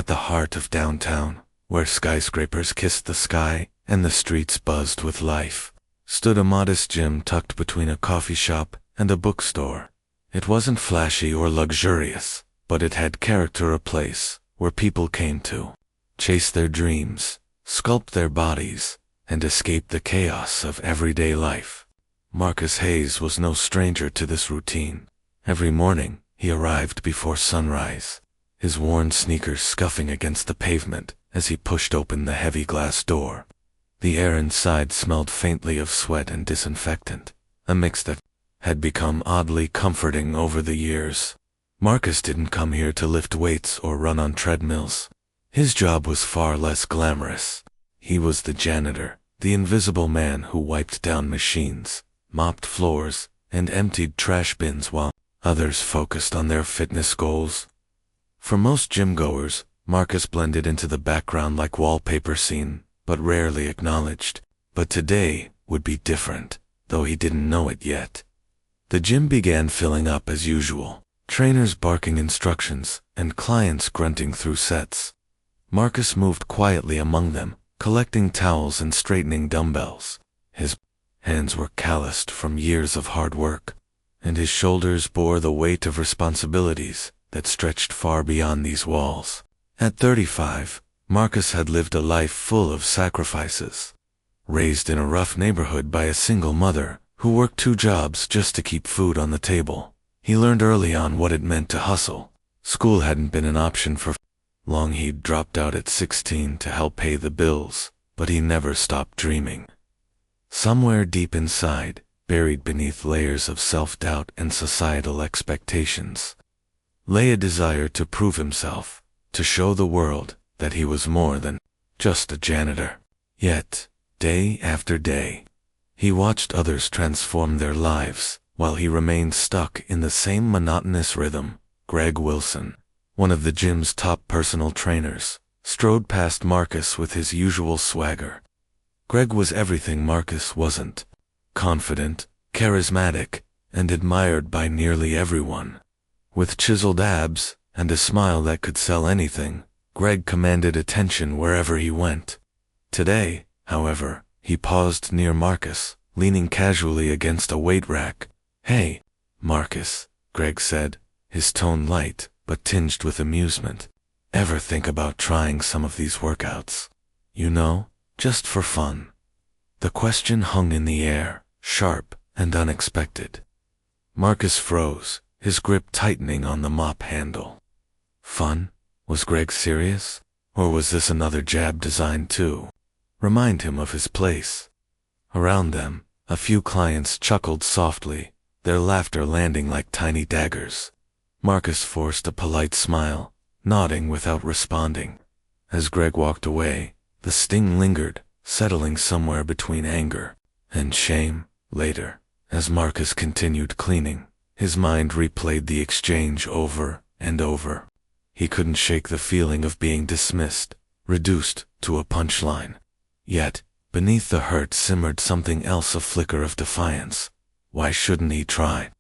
At the heart of downtown, where skyscrapers kissed the sky and the streets buzzed with life, stood a modest gym tucked between a coffee shop and a bookstore. It wasn't flashy or luxurious, but it had character, a place where people came to chase their dreams, sculpt their bodies, and escape the chaos of everyday life. Marcus Hayes was no stranger to this routine. Every morning, he arrived before sunrise, his worn sneakers scuffing against the pavement as he pushed open the heavy glass door. The air inside smelled faintly of sweat and disinfectant, a mix that had become oddly comforting over the years. Marcus didn't come here to lift weights or run on treadmills. His job was far less glamorous. He was the janitor, the invisible man who wiped down machines, mopped floors, and emptied trash bins while others focused on their fitness goals. For most gym-goers, Marcus blended into the background like wallpaper, seen, but rarely acknowledged. But today would be different, though he didn't know it yet. The gym began filling up as usual, trainers barking instructions and clients grunting through sets. Marcus moved quietly among them, collecting towels and straightening dumbbells. His hands were calloused from years of hard work, and his shoulders bore the weight of responsibilities that stretched far beyond these walls. At 35, Marcus had lived a life full of sacrifices. Raised in a rough neighborhood by a single mother who worked 2 jobs just to keep food on the table, he learned early on what it meant to hustle. School hadn't been an option for long. He'd dropped out at 16 to help pay the bills, but he never stopped dreaming. Somewhere deep inside, buried beneath layers of self-doubt and societal expectations, lay a desire to prove himself, to show the world that he was more than just a janitor. Yet, day after day, he watched others transform their lives while he remained stuck in the same monotonous rhythm. Greg Wilson, one of the gym's top personal trainers, strode past Marcus with his usual swagger. Greg was everything Marcus wasn't: confident, charismatic, and admired by nearly everyone. With chiseled abs and a smile that could sell anything, Greg commanded attention wherever he went. Today, however, he paused near Marcus, leaning casually against a weight rack. "Hey, Marcus," Greg said, his tone light but tinged with amusement. "Ever think about trying some of these workouts? You know, just for fun?" The question hung in the air, sharp and unexpected. Marcus froze, his grip tightening on the mop handle. Fun? Was Greg serious? Or was this another jab designed to remind him of his place? Around them, a few clients chuckled softly, their laughter landing like tiny daggers. Marcus forced a polite smile, nodding without responding. As Greg walked away, the sting lingered, settling somewhere between anger and shame. Later, as Marcus continued cleaning, his mind replayed the exchange over and over. He couldn't shake the feeling of being dismissed, reduced to a punchline. Yet, beneath the hurt simmered something else, a flicker of defiance. Why shouldn't he try?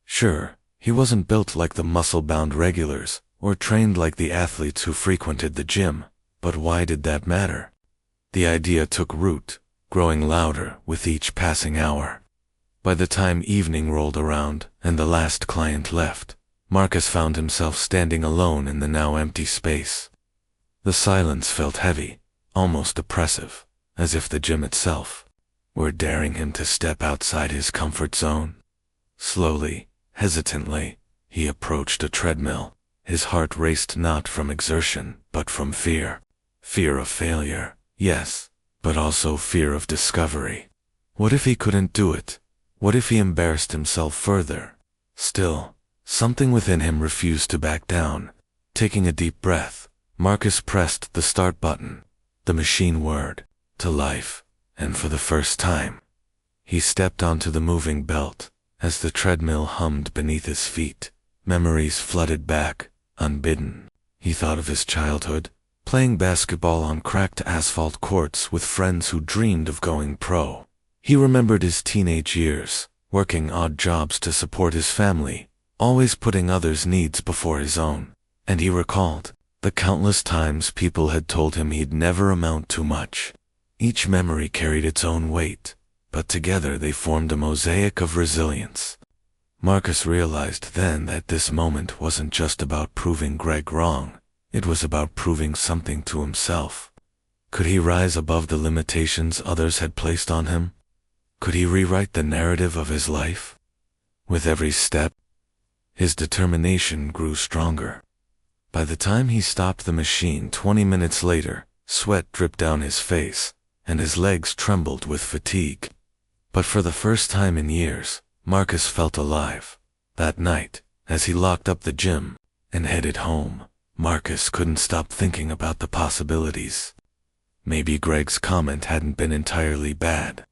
Sure, he wasn't built like the muscle-bound regulars, or trained like the athletes who frequented the gym, but why did that matter? The idea took root, growing louder with each passing hour. By the time evening rolled around and the last client left, Marcus found himself standing alone in the now empty space. The silence felt heavy, almost oppressive, as if the gym itself were daring him to step outside his comfort zone. Slowly, hesitantly, he approached a treadmill. His heart raced not from exertion, but from fear. Fear of failure, yes, but also fear of discovery. What if he couldn't do it? What if he embarrassed himself further? Still, something within him refused to back down. Taking a deep breath, Marcus pressed the start button. The machine whirred to life, and for the first time, he stepped onto the moving belt. As the treadmill hummed beneath his feet, memories flooded back, unbidden. He thought of his childhood, playing basketball on cracked asphalt courts with friends who dreamed of going pro. He remembered his teenage years, working odd jobs to support his family, always putting others' needs before his own. And he recalled The countless times people had told him he'd never amount to much. Each memory carried its own weight, but together they formed a mosaic of resilience. Marcus realized then that this moment wasn't just about proving Greg wrong, it was about proving something to himself. Could he rise above the limitations others had placed on him? Could he rewrite the narrative of his life? With every step, his determination grew stronger. By the time he stopped the machine 20 minutes later, sweat dripped down his face, and his legs trembled with fatigue. But for the first time in years, Marcus felt alive. That night, as he locked up the gym and headed home, Marcus couldn't stop thinking about the possibilities. Maybe Greg's comment hadn't been entirely bad.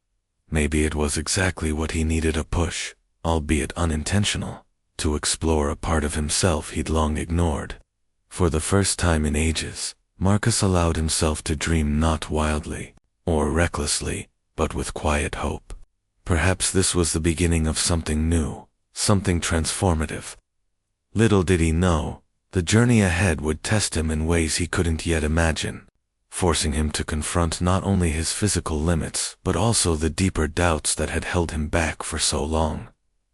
Maybe it was exactly what he needed, a push, albeit unintentional, to explore a part of himself he'd long ignored. For the first time in ages, Marcus allowed himself to dream, not wildly or recklessly, but with quiet hope. Perhaps this was the beginning of something new, something transformative. Little did he know, the journey ahead would test him in ways he couldn't yet imagine, forcing him to confront not only his physical limits but also the deeper doubts that had held him back for so long.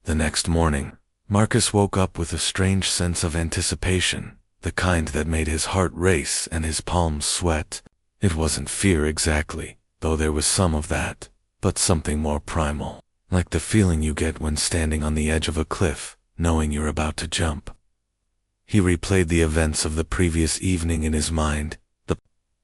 The next morning, Marcus woke up with a strange sense of anticipation, the kind that made his heart race and his palms sweat. It wasn't fear exactly, though there was some of that, but something more primal, like the feeling you get when standing on the edge of a cliff, knowing you're about to jump. He replayed the events of the previous evening in his mind, the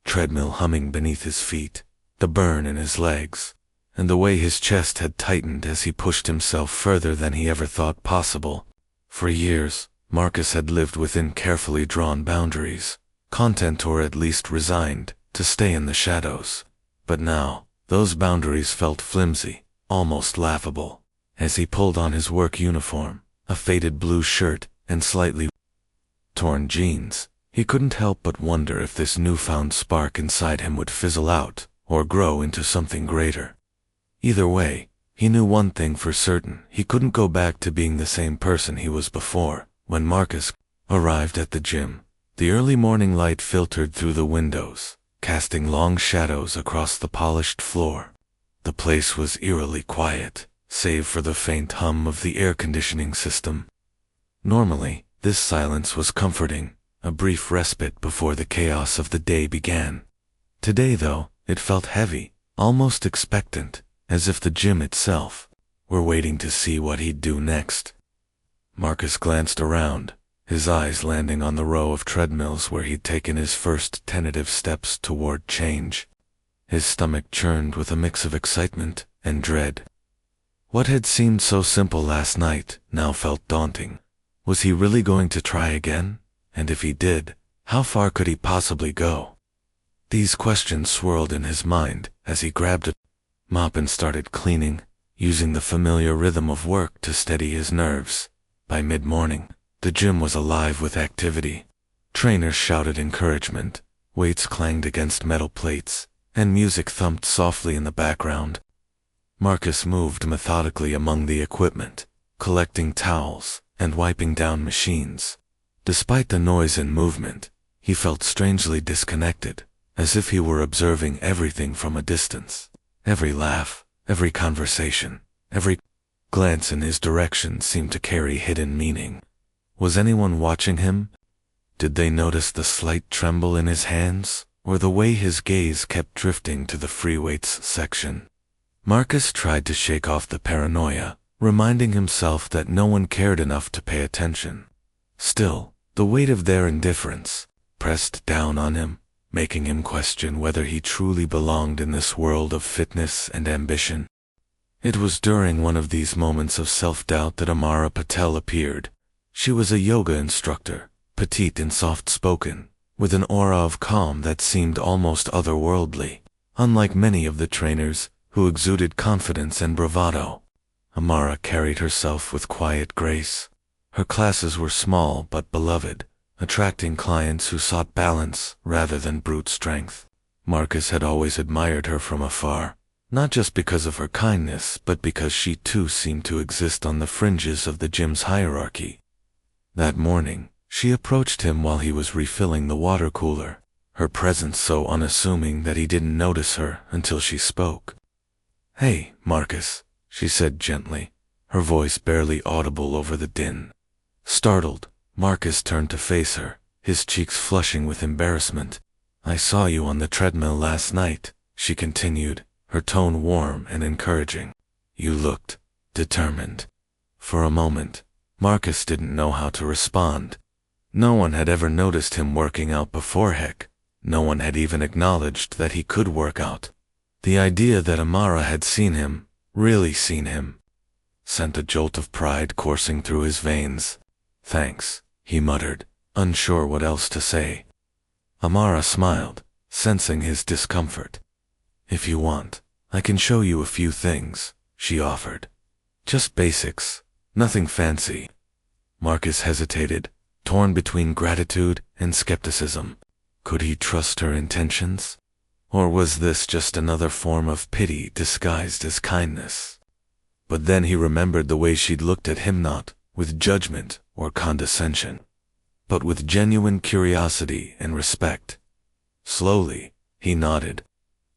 treadmill humming beneath his feet, the burn in his legs, and the way his chest had tightened as he pushed himself further than he ever thought possible. For years, Marcus had lived within carefully drawn boundaries, content or at least resigned to stay in the shadows. But now, those boundaries felt flimsy, almost laughable. As he pulled on his work uniform, a faded blue shirt and slightly torn jeans, he couldn't help but wonder if this newfound spark inside him would fizzle out or grow into something greater. Either way, he knew one thing for certain: he couldn't go back to being the same person he was before. When Marcus arrived at the gym, the early morning light filtered through the windows, casting long shadows across the polished floor. The place was eerily quiet, save for the faint hum of the air conditioning system. Normally, this silence was comforting, a brief respite before the chaos of the day began. Today, though, it felt heavy, almost expectant, as if the gym itself were waiting to see what he'd do next. Marcus glanced around, his eyes landing on the row of treadmills where he'd taken his first tentative steps toward change. His stomach churned with a mix of excitement and dread. What had seemed so simple last night now felt daunting. Was he really going to try again? And if he did, how far could he possibly go? These questions swirled in his mind as he grabbed a mop and started cleaning, using the familiar rhythm of work to steady his nerves. By mid-morning, the gym was alive with activity. Trainers shouted encouragement, weights clanged against metal plates, and music thumped softly in the background. Marcus moved methodically among the equipment, collecting towels and wiping down machines. Despite the noise and movement, he felt strangely disconnected, as if he were observing everything from a distance. Every laugh, every conversation, every glance in his direction seemed to carry hidden meaning. Was anyone watching him? Did they notice the slight tremble in his hands, or the way his gaze kept drifting to the free weights section? Marcus tried to shake off the paranoia, reminding himself that no one cared enough to pay attention. Still, the weight of their indifference pressed down on him, making him question whether he truly belonged in this world of fitness and ambition. It was during one of these moments of self-doubt that Amara Patel appeared. She was a yoga instructor, petite and soft-spoken, with an aura of calm that seemed almost otherworldly, unlike many of the trainers who exuded confidence and bravado. Amara carried herself with quiet grace. Her classes were small but beloved, attracting clients who sought balance rather than brute strength. Marcus had always admired her from afar, not just because of her kindness, but because she too seemed to exist on the fringes of the gym's hierarchy. That morning, She approached him while he was refilling the water cooler, her presence so unassuming that he didn't notice her until she spoke. "Hey, Marcus," she said gently, her voice barely audible over the din. Startled, Marcus turned to face her, his cheeks flushing with embarrassment. "I saw you on the treadmill last night," she continued, her tone warm and encouraging. "You looked determined." For a moment, Marcus didn't know how to respond. No one had ever noticed him working out before. Heck, no one had even acknowledged that he could work out. The idea that Amara had seen him, really seen him, sent a jolt of pride coursing through his veins. "Thanks," he muttered, unsure what else to say. Amara smiled, sensing his discomfort. "If you want, I can show you a few things," she offered. "Just basics, nothing fancy." Marcus hesitated, torn between gratitude and skepticism. Could he trust her intentions? Or was this just another form of pity disguised as kindness? But then he remembered the way she'd looked at him, not with judgment or condescension, but with genuine curiosity and respect. Slowly, he nodded.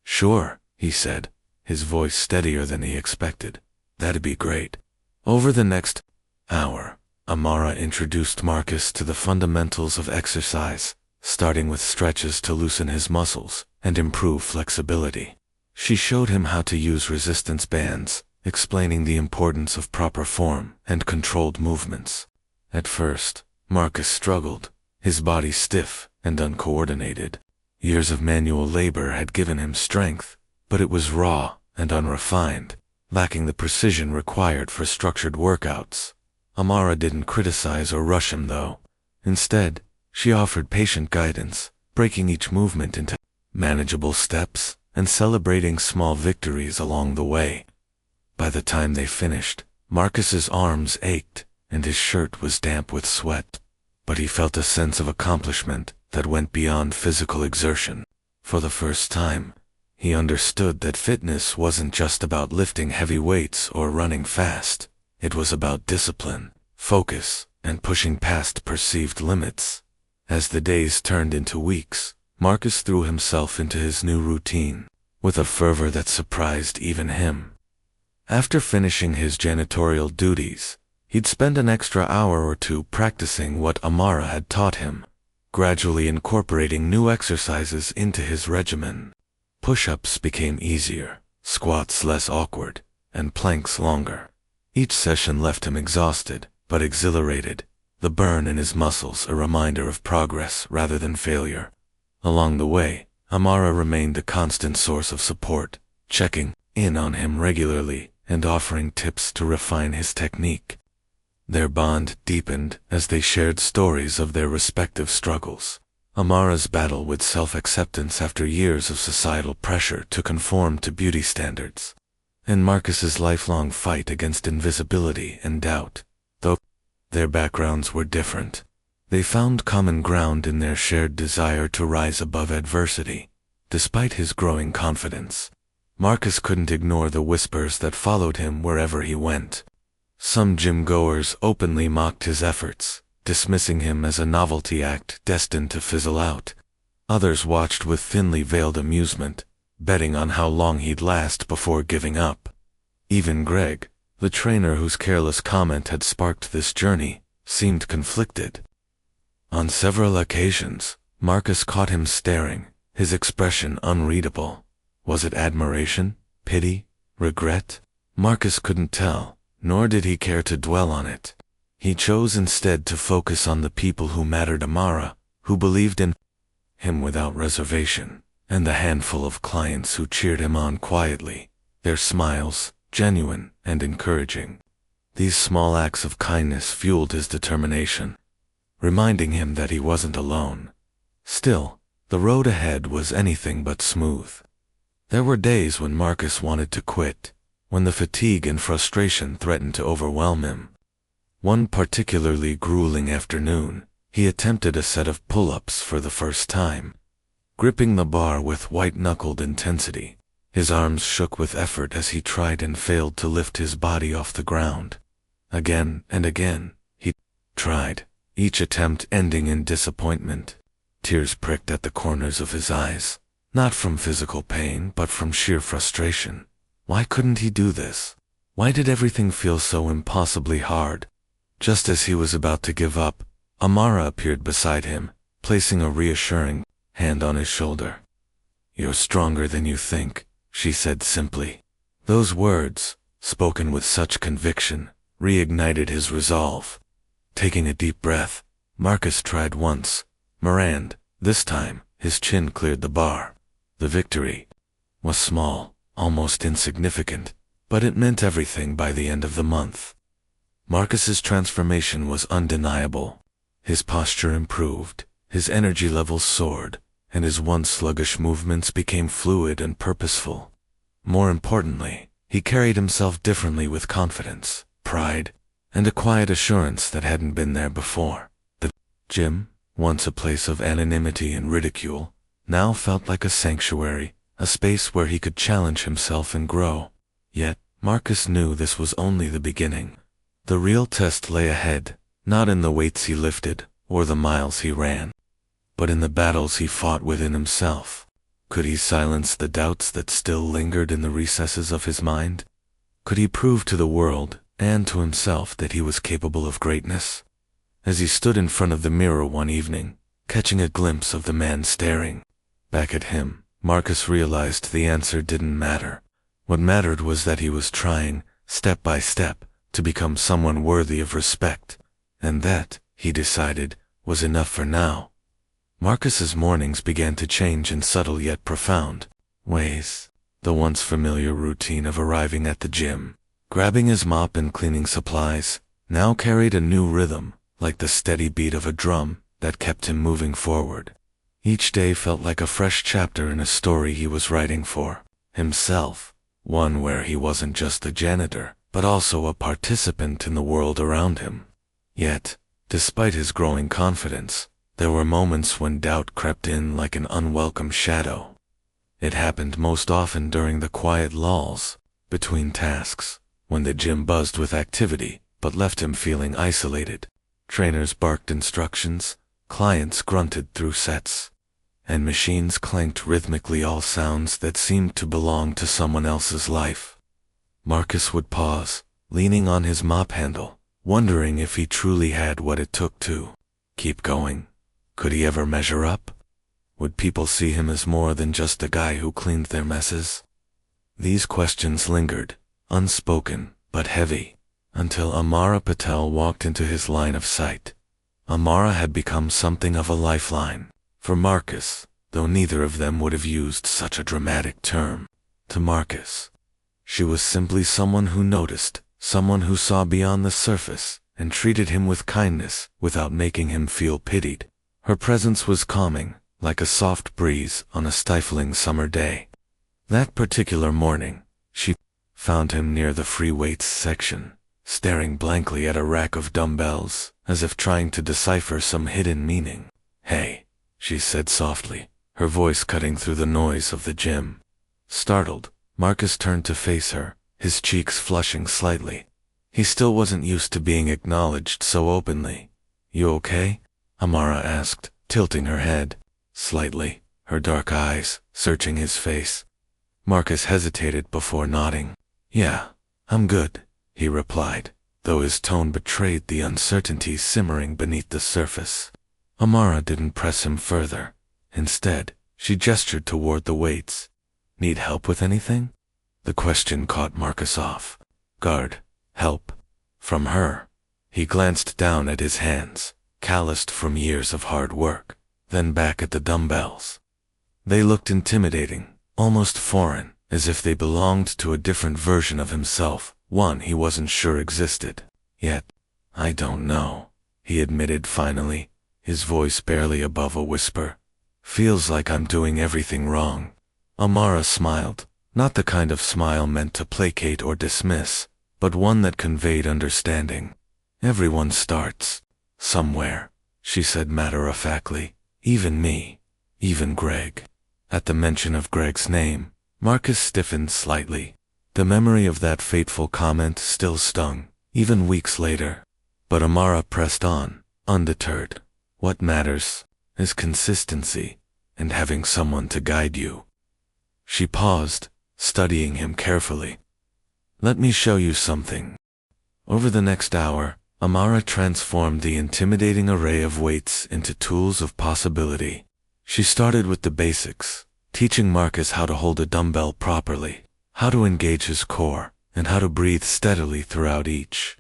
"Sure," he said, his voice steadier than he expected. "That'd be great." Over the next hour, Amara introduced Marcus to the fundamentals of exercise, starting with stretches to loosen his muscles and improve flexibility. She showed him how to use resistance bands, explaining the importance of proper form and controlled movements. At first, Marcus struggled, his body stiff and uncoordinated. Years of manual labor had given him strength, but it was raw and unrefined, lacking the precision required for structured workouts. Amara didn't criticize or rush him, though. Instead, she offered patient guidance, breaking each movement into manageable steps and celebrating small victories along the way. By the time they finished, Marcus's arms ached and his shirt was damp with sweat, but he felt a sense of accomplishment that went beyond physical exertion. For the first time, he understood that fitness wasn't just about lifting heavy weights or running fast. It was about discipline, focus, and pushing past perceived limits. As the days turned into weeks, Marcus threw himself into his new routine, with a fervor that surprised even him. After finishing his janitorial duties, he'd spend an extra hour or two practicing what Amara had taught him, gradually incorporating new exercises into his regimen. Push-ups became easier, squats less awkward, and planks longer. Each session left him exhausted, but exhilarated, the burn in his muscles a reminder of progress rather than failure. Along the way, Amara remained a constant source of support, checking in on him regularly and offering tips to refine his technique. Their bond deepened as they shared stories of their respective struggles. Amara's battle with self-acceptance after years of societal pressure to conform to beauty standards, and Marcus's lifelong fight against invisibility and doubt. Though their backgrounds were different, they found common ground in their shared desire to rise above adversity. Despite his growing confidence, Marcus couldn't ignore the whispers that followed him wherever he went. Some gym-goers openly mocked his efforts, dismissing him as a novelty act destined to fizzle out. Others watched with thinly veiled amusement, betting on how long he'd last before giving up. Even Greg, the trainer whose careless comment had sparked this journey, seemed conflicted. On several occasions, Marcus caught him staring, his expression unreadable. Was it admiration, pity, regret? Marcus couldn't tell, nor did he care to dwell on it. He chose instead to focus on the people who mattered: Amara, who believed in him without reservation, and the handful of clients who cheered him on quietly, their smiles genuine and encouraging. These small acts of kindness fueled his determination, reminding him that he wasn't alone. Still, the road ahead was anything but smooth. There were days when Marcus wanted to quit, when the fatigue and frustration threatened to overwhelm him. One particularly grueling afternoon, he attempted a set of pull-ups for the first time. Gripping the bar with white-knuckled intensity, his arms shook with effort as he tried and failed to lift his body off the ground. Again and again, he tried, each attempt ending in disappointment. Tears pricked at the corners of his eyes, not from physical pain but from sheer frustration. Why couldn't he do this? Why did everything feel so impossibly hard? Just as he was about to give up, Amara appeared beside him, placing a reassuring hand on his shoulder. "You're stronger than you think," she said simply. Those words, spoken with such conviction, reignited his resolve. Taking a deep breath, Marcus tried once more, and, this time, his chin cleared the bar. The victory was small, almost insignificant, but it meant everything by the end of the month. Marcus's transformation was undeniable. His posture improved, his energy levels soared, and his once sluggish movements became fluid and purposeful. More importantly, he carried himself differently, with confidence, pride, and a quiet assurance that hadn't been there before. The gym, once a place of anonymity and ridicule, now felt like a sanctuary, a space where he could challenge himself and grow. Yet, Marcus knew this was only the beginning. The real test lay ahead, not in the weights he lifted or the miles he ran, but in the battles he fought within himself. Could he silence the doubts that still lingered in the recesses of his mind? Could he prove to the world and to himself that he was capable of greatness? As he stood in front of the mirror one evening, catching a glimpse of the man staring back at him, Marcus realized the answer didn't matter. What mattered was that he was trying, step by step, to become someone worthy of respect, and that, he decided, was enough for now. Marcus's mornings began to change in subtle yet profound ways. The once familiar routine of arriving at the gym, grabbing his mop and cleaning supplies, now carried a new rhythm, like the steady beat of a drum that kept him moving forward. Each day felt like a fresh chapter in a story he was writing for himself, one where he wasn't just a janitor, but also a participant in the world around him. Yet, despite his growing confidence, there were moments when doubt crept in like an unwelcome shadow. It happened most often during the quiet lulls between tasks, when the gym buzzed with activity but left him feeling isolated. Trainers barked instructions, clients grunted through sets, and machines clanked rhythmically, all sounds that seemed to belong to someone else's life. Marcus would pause, leaning on his mop handle, wondering if he truly had what it took to keep going. Could he ever measure up? Would people see him as more than just a guy who cleaned their messes? These questions lingered, unspoken but heavy, until Amara Patel walked into his line of sight. Amara had become something of a lifeline for Marcus, though neither of them would have used such a dramatic term. To Marcus, she was simply someone who noticed, someone who saw beyond the surface and treated him with kindness without making him feel pitied. Her presence was calming, like a soft breeze on a stifling summer day. That particular morning, she found him near the free weights section, staring blankly at a rack of dumbbells, as if trying to decipher some hidden meaning. "Hey," she said softly, her voice cutting through the noise of the gym. Startled, Marcus turned to face her, his cheeks flushing slightly. He still wasn't used to being acknowledged so openly. "You okay?" Amara asked, tilting her head slightly, her dark eyes searching his face. Marcus hesitated before nodding. "Yeah, I'm good," he replied, though his tone betrayed the uncertainty simmering beneath the surface. Amara didn't press him further. Instead, she gestured toward the weights. "Need help with anything?" The question caught Marcus off guard. Help? From her? He glanced down at his hands, calloused from years of hard work, then back at the dumbbells. They looked intimidating, almost foreign, as if they belonged to a different version of himself, one he wasn't sure existed. Yet, "I don't know," he admitted finally, his voice barely above a whisper. "Feels like I'm doing everything wrong." Amara smiled, not the kind of smile meant to placate or dismiss, but one that conveyed understanding. "Everyone starts somewhere," she said matter-of-factly. "Even me. Even Greg." At the mention of Greg's name, Marcus stiffened slightly. The memory of that fateful comment still stung, even weeks later. But Amara pressed on, undeterred. What matters is consistency and having someone to guide you. She paused, studying him carefully. Let me show you something. Over the next hour, Amara transformed the intimidating array of weights into tools of possibility. She started with the basics, teaching Marcus how to hold a dumbbell properly, how to engage his core, and how to breathe steadily throughout each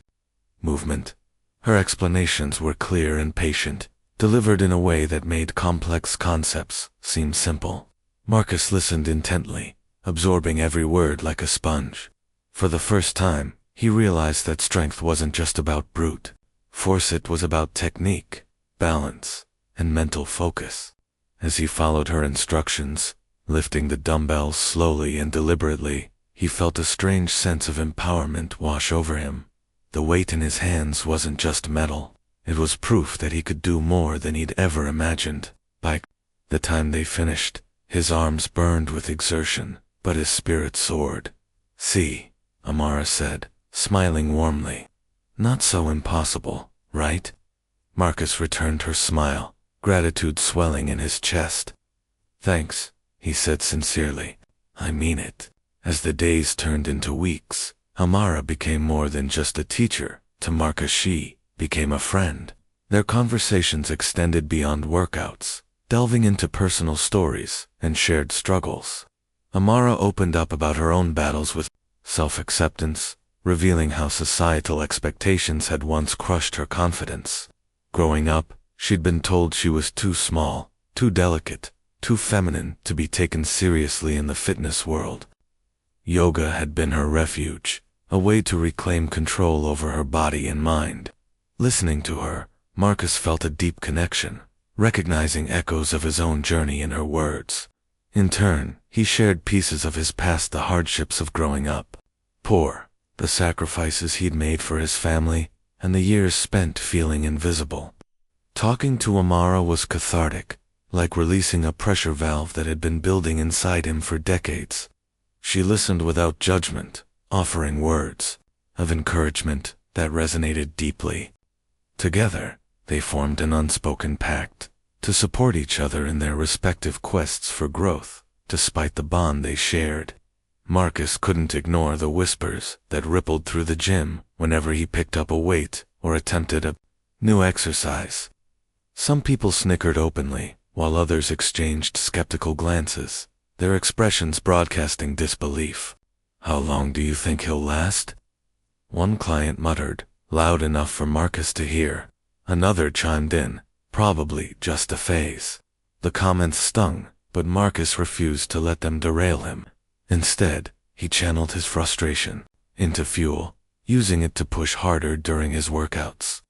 movement. Her explanations were clear and patient, delivered in a way that made complex concepts seem simple. Marcus listened intently, absorbing every word like a sponge. For the first time, he realized that strength wasn't just about brute force, it was about technique, balance, and mental focus. As he followed her instructions, lifting the dumbbells slowly and deliberately, he felt a strange sense of empowerment wash over him. The weight in his hands wasn't just metal. It was proof that he could do more than he'd ever imagined. By the time they finished, his arms burned with exertion, but his spirit soared. See, Amara said, smiling warmly. Not so impossible, right? Marcus returned her smile, gratitude swelling in his chest. Thanks, he said sincerely. I mean it. As the days turned into weeks, Amara became more than just a teacher. To Marcus, she became a friend. Their conversations extended beyond workouts, delving into personal stories and shared struggles. Amara opened up about her own battles with self-acceptance, revealing how societal expectations had once crushed her confidence. Growing up, she'd been told she was too small, too delicate, too feminine to be taken seriously in the fitness world. Yoga had been her refuge, a way to reclaim control over her body and mind. Listening to her, Marcus felt a deep connection, recognizing echoes of his own journey in her words. In turn, he shared pieces of his past, the hardships of growing up poor, the sacrifices he'd made for his family, and the years spent feeling invisible. Talking to Amara was cathartic, like releasing a pressure valve that had been building inside him for decades. She listened without judgment, offering words of encouragement that resonated deeply. Together, they formed an unspoken pact to support each other in their respective quests for growth, despite the bond they shared. Marcus couldn't ignore the whispers that rippled through the gym whenever he picked up a weight or attempted a new exercise. Some people snickered openly, while others exchanged skeptical glances, their expressions broadcasting disbelief. How long do you think he'll last? One client muttered, loud enough for Marcus to hear. Another chimed in, probably just a phase. The comments stung, but Marcus refused to let them derail him. Instead, he channeled his frustration into fuel, using it to push harder during his workouts.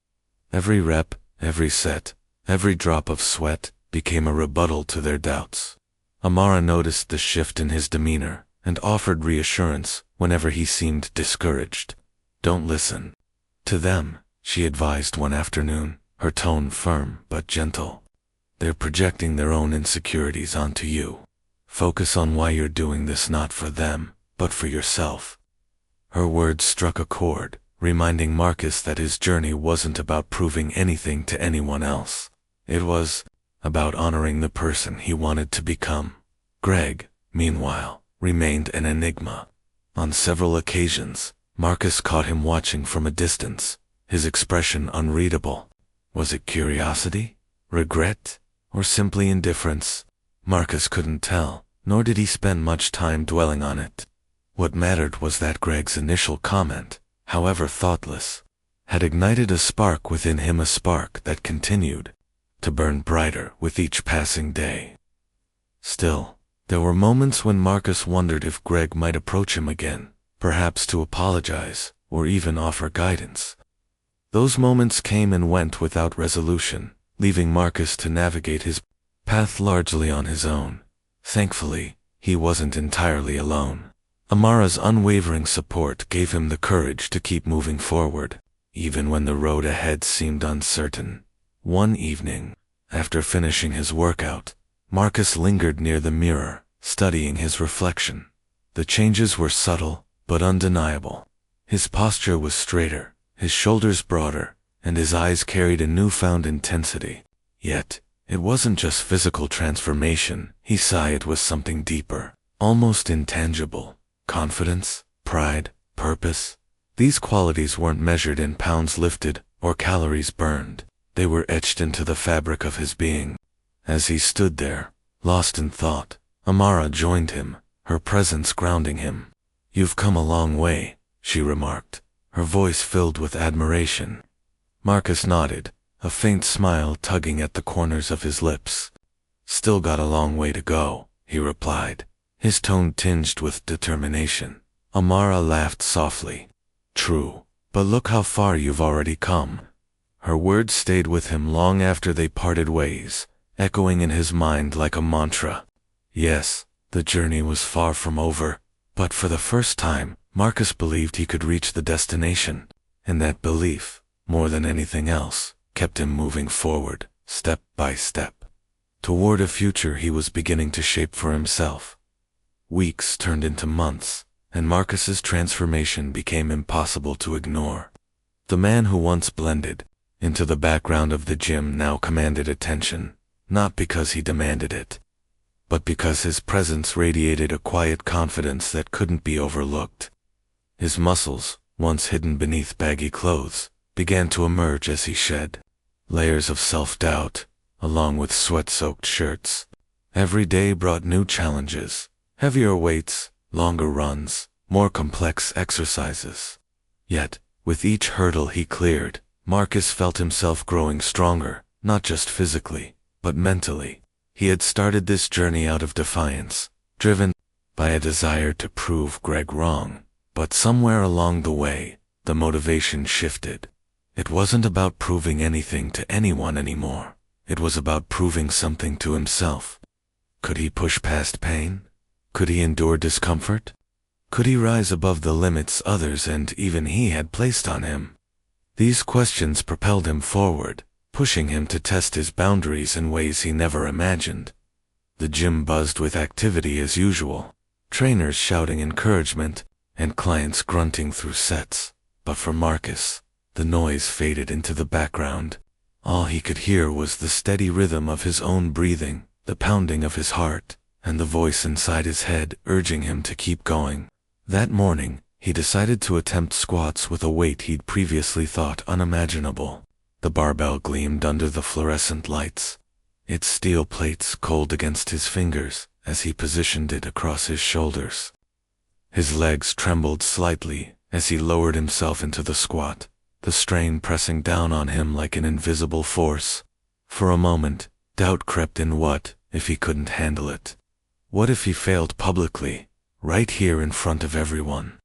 Every rep, every set, every drop of sweat became a rebuttal to their doubts. Amara noticed the shift in his demeanor and offered reassurance whenever he seemed discouraged. Don't listen to them, she advised one afternoon, her tone firm but gentle. They're projecting their own insecurities onto you. Focus on why you're doing this, not for them, but for yourself. Her words struck a chord, reminding Marcus that his journey wasn't about proving anything to anyone else. It was about honoring the person he wanted to become. Greg, meanwhile, remained an enigma. On several occasions, Marcus caught him watching from a distance, his expression unreadable. Was it curiosity, regret, or simply indifference? Marcus couldn't tell, nor did he spend much time dwelling on it. What mattered was that Greg's initial comment, however thoughtless, had ignited a spark within him, a spark that continued to burn brighter with each passing day. Still, there were moments when Marcus wondered if Greg might approach him again, perhaps to apologize, or even offer guidance. Those moments came and went without resolution, leaving Marcus to navigate his path largely on his own. Thankfully, he wasn't entirely alone. Amara's unwavering support gave him the courage to keep moving forward, even when the road ahead seemed uncertain. One evening, after finishing his workout, Marcus lingered near the mirror, studying his reflection. The changes were subtle, but undeniable. His posture was straighter, his shoulders broader, and his eyes carried a newfound intensity. Yet, it wasn't just physical transformation. He saw it was something deeper, almost intangible. Confidence, pride, purpose. These qualities weren't measured in pounds lifted or calories burned. They were etched into the fabric of his being. As he stood there, lost in thought, Amara joined him, her presence grounding him. "You've come a long way," she remarked, her voice filled with admiration. Marcus nodded, a faint smile tugging at the corners of his lips. "Still got a long way to go," he replied, his tone tinged with determination. Amara laughed softly. "True, but look how far you've already come." Her words stayed with him long after they parted ways, echoing in his mind like a mantra. Yes, the journey was far from over, but for the first time, Marcus believed he could reach the destination, and that belief, more than anything else, kept him moving forward, step by step, toward a future he was beginning to shape for himself. Weeks turned into months, and Marcus's transformation became impossible to ignore. The man who once blended into the background of the gym now commanded attention, not because he demanded it, but because his presence radiated a quiet confidence that couldn't be overlooked. His muscles, once hidden beneath baggy clothes, began to emerge as he shed layers of self-doubt, along with sweat-soaked shirts. Every day brought new challenges, heavier weights, longer runs, more complex exercises. Yet, with each hurdle he cleared, Marcus felt himself growing stronger, not just physically, but mentally. He had started this journey out of defiance, driven by a desire to prove Greg wrong. But somewhere along the way, the motivation shifted. It wasn't about proving anything to anyone anymore. It was about proving something to himself. Could he push past pain? Could he endure discomfort? Could he rise above the limits others and even he had placed on him? These questions propelled him forward, pushing him to test his boundaries in ways he never imagined. The gym buzzed with activity as usual, trainers shouting encouragement, and clients grunting through sets. But for Marcus, the noise faded into the background. All he could hear was the steady rhythm of his own breathing, the pounding of his heart, and the voice inside his head urging him to keep going. That morning, he decided to attempt squats with a weight he'd previously thought unimaginable. The barbell gleamed under the fluorescent lights, its steel plates cold against his fingers as he positioned it across his shoulders. His legs trembled slightly as he lowered himself into the squat, the strain pressing down on him like an invisible force. For a moment, doubt crept in. What if he couldn't handle it? What if he failed publicly, right here in front of everyone?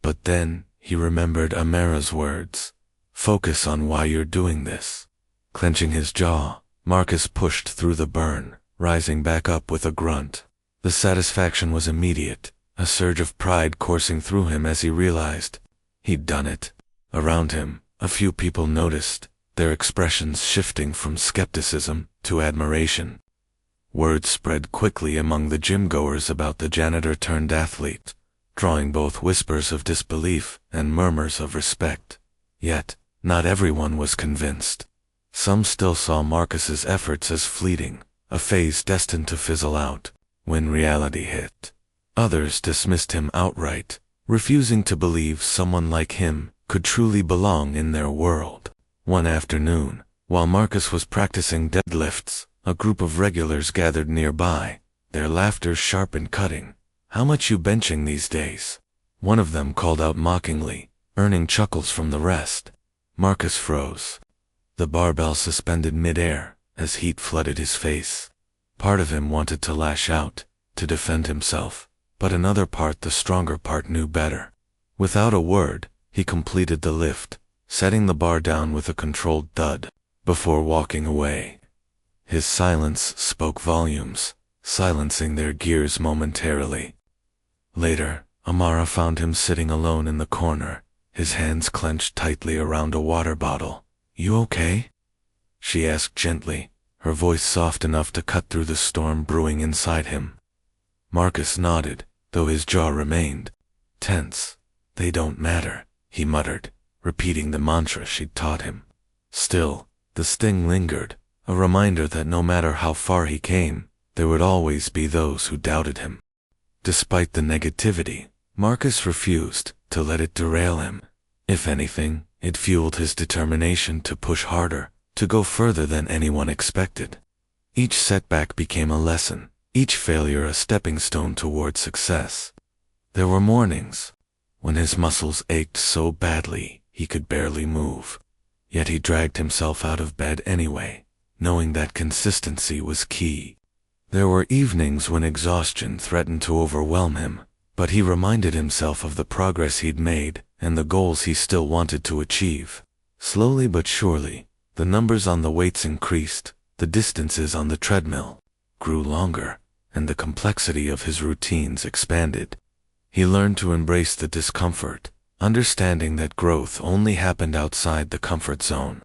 But then, he remembered Amara's words. Focus on why you're doing this. Clenching his jaw, Marcus pushed through the burn, rising back up with a grunt. The satisfaction was immediate, a surge of pride coursing through him as he realized he'd done it. Around him, a few people noticed, their expressions shifting from skepticism to admiration. Word spread quickly among the gym-goers about the janitor-turned-athlete, drawing both whispers of disbelief and murmurs of respect. Yet, not everyone was convinced. Some still saw Marcus's efforts as fleeting, a phase destined to fizzle out when reality hit. Others dismissed him outright, refusing to believe someone like him could truly belong in their world. One afternoon, while Marcus was practicing deadlifts, a group of regulars gathered nearby, their laughter sharp and cutting. "How much you benching these days?" one of them called out mockingly, earning chuckles from the rest. Marcus froze. The barbell suspended mid-air as heat flooded his face. Part of him wanted to lash out, to defend himself, but another part, the stronger part, knew better. Without a word, he completed the lift, setting the bar down with a controlled thud, before walking away. His silence spoke volumes, silencing their gears momentarily. Later, Amara found him sitting alone in the corner, his hands clenched tightly around a water bottle. "You okay?" she asked gently, her voice soft enough to cut through the storm brewing inside him. Marcus nodded, though his jaw remained tense. "They don't matter," he muttered, repeating the mantra she'd taught him. Still, the sting lingered, a reminder that no matter how far he came, there would always be those who doubted him. Despite the negativity, Marcus refused to let it derail him. If anything, it fueled his determination to push harder, to go further than anyone expected. Each setback became a lesson, each failure a stepping stone toward success. There were mornings when his muscles ached so badly he could barely move. Yet he dragged himself out of bed anyway, knowing that consistency was key. There were evenings when exhaustion threatened to overwhelm him, but he reminded himself of the progress he'd made and the goals he still wanted to achieve. Slowly but surely, the numbers on the weights increased, the distances on the treadmill grew longer, and the complexity of his routines expanded. He learned to embrace the discomfort, understanding that growth only happened outside the comfort zone.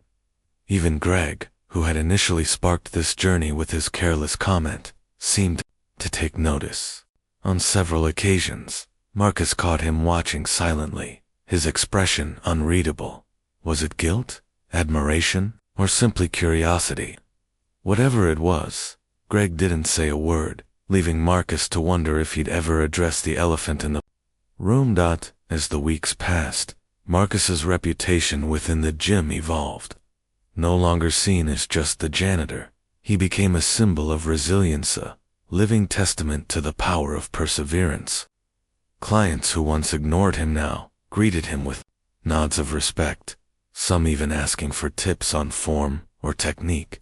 Even Greg, who had initially sparked this journey with his careless comment, seemed to take notice. On several occasions, Marcus caught him watching silently, his expression unreadable. Was it guilt, admiration, or simply curiosity? Whatever it was, Greg didn't say a word, leaving Marcus to wonder if he'd ever address the elephant in the room. As the weeks passed, Marcus's reputation within the gym evolved. No longer seen as just the janitor, he became a symbol of resilience, a living testament to the power of perseverance. Clients who once ignored him now greeted him with nods of respect, some even asking for tips on form or technique.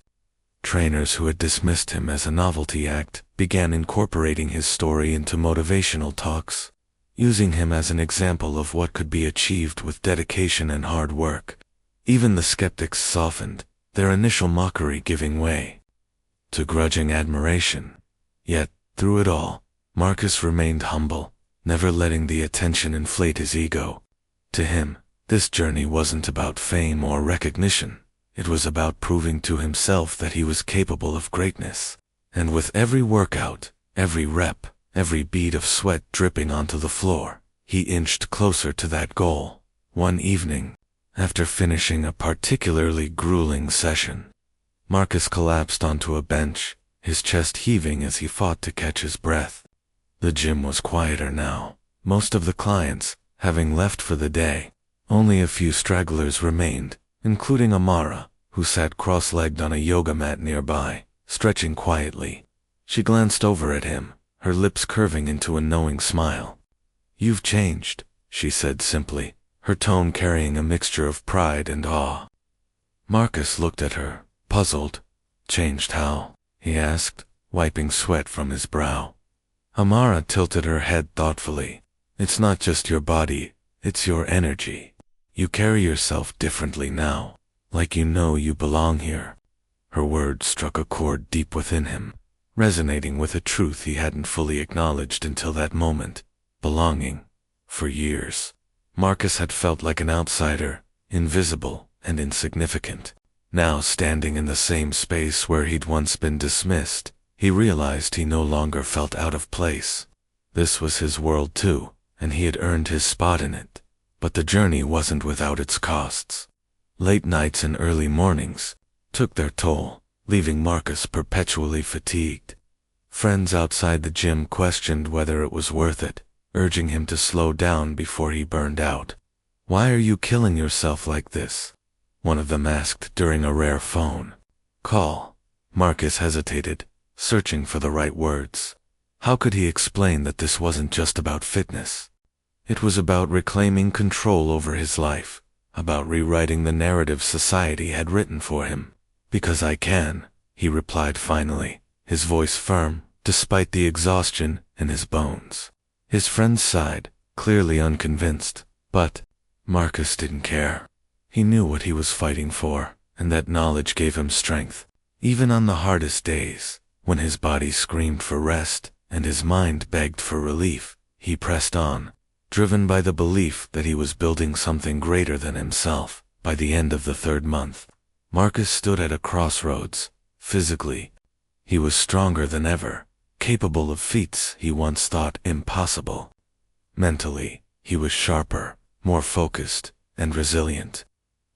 Trainers who had dismissed him as a novelty act began incorporating his story into motivational talks, using him as an example of what could be achieved with dedication and hard work. Even the skeptics softened, their initial mockery giving way to grudging admiration. Yet, through it all, Marcus remained humble, never letting the attention inflate his ego. To him, this journey wasn't about fame or recognition. It was about proving to himself that he was capable of greatness. And with every workout, every rep, every bead of sweat dripping onto the floor, he inched closer to that goal. One evening, after finishing a particularly grueling session, Marcus collapsed onto a bench, his chest heaving as he fought to catch his breath. The gym was quieter now, most of the clients having left for the day. Only a few stragglers remained, including Amara, who sat cross-legged on a yoga mat nearby, stretching quietly. She glanced over at him, her lips curving into a knowing smile. "You've changed," she said simply, her tone carrying a mixture of pride and awe. Marcus looked at her, puzzled. "Changed how?" he asked, wiping sweat from his brow. Amara tilted her head thoughtfully. "It's not just your body, it's your energy. You carry yourself differently now, like you know you belong here." Her words struck a chord deep within him, resonating with a truth he hadn't fully acknowledged until that moment. Belonging. For years, Marcus had felt like an outsider, invisible and insignificant. Now, standing in the same space where he'd once been dismissed, he realized he no longer felt out of place. This was his world too, and he had earned his spot in it. But the journey wasn't without its costs. Late nights and early mornings took their toll, leaving Marcus perpetually fatigued. Friends outside the gym questioned whether it was worth it, urging him to slow down before he burned out. "Why are you killing yourself like this?" one of them asked during a rare phone call. Marcus hesitated, searching for the right words. How could he explain that this wasn't just about fitness? It was about reclaiming control over his life, about rewriting the narrative society had written for him. "Because I can," he replied finally, his voice firm, despite the exhaustion in his bones. His friends sighed, clearly unconvinced, but Marcus didn't care. He knew what he was fighting for, and that knowledge gave him strength. Even on the hardest days, when his body screamed for rest and his mind begged for relief, he pressed on, driven by the belief that he was building something greater than himself. By the end of the 3rd month, Marcus stood at a crossroads. Physically, he was stronger than ever, capable of feats he once thought impossible. Mentally, he was sharper, more focused, and resilient.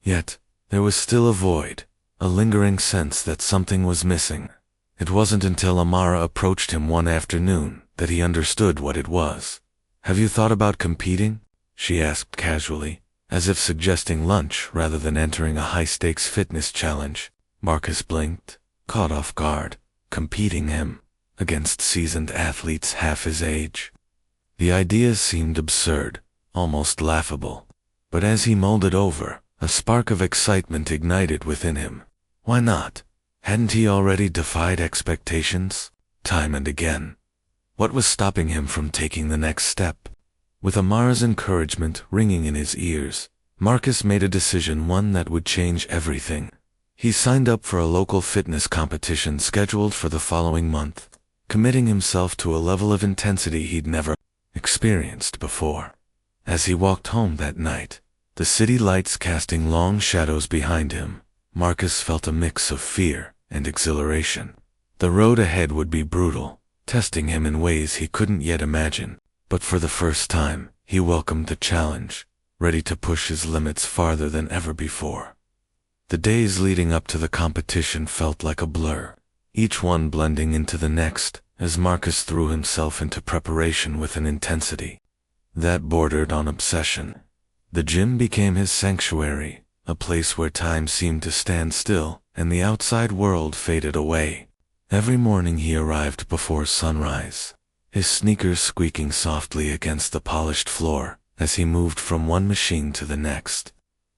Yet, There was still a void, a lingering sense that something was missing. It wasn't until Amara approached him one afternoon that he understood what it was. "Have you thought about competing?" she asked casually, as if suggesting lunch rather than entering a high-stakes fitness challenge. Marcus blinked, caught off guard. Competing him against seasoned athletes half his age. The idea seemed absurd, almost laughable. But as he mulled it over, a spark of excitement ignited within him. Why not? Hadn't he already defied expectations? Time and again. What was stopping him from taking the next step? With Amara's encouragement ringing in his ears, Marcus made a decision, one that would change everything. He signed up for a local fitness competition scheduled for the following month, committing himself to a level of intensity he'd never experienced before. As he walked home that night, the city lights casting long shadows behind him, Marcus felt a mix of fear and exhilaration. The road ahead would be brutal, testing him in ways he couldn't yet imagine, but for the first time, he welcomed the challenge, ready to push his limits farther than ever before. The days leading up to the competition felt like a blur, each one blending into the next as Marcus threw himself into preparation with an intensity that bordered on obsession. The gym became his sanctuary, a place where time seemed to stand still and the outside world faded away. Every morning he arrived before sunrise, his sneakers squeaking softly against the polished floor as he moved from one machine to the next.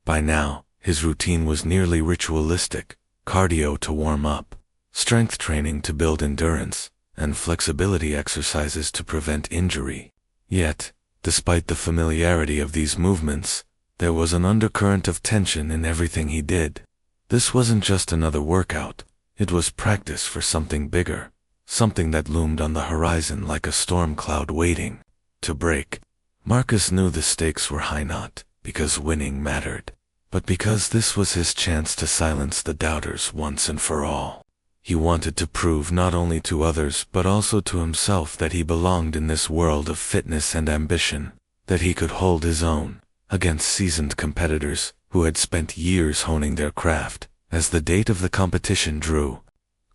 By now, his routine was nearly ritualistic: cardio to warm up, strength training to build endurance, and flexibility exercises to prevent injury. Yet, despite the familiarity of these movements, there was an undercurrent of tension in everything he did. This wasn't just another workout, it was practice for something bigger, something that loomed on the horizon like a storm cloud waiting to break. Marcus knew the stakes were high, not because winning mattered, but because this was his chance to silence the doubters once and for all. He wanted to prove not only to others but also to himself that he belonged in this world of fitness and ambition, that he could hold his own against seasoned competitors who had spent years honing their craft. As the date of the competition drew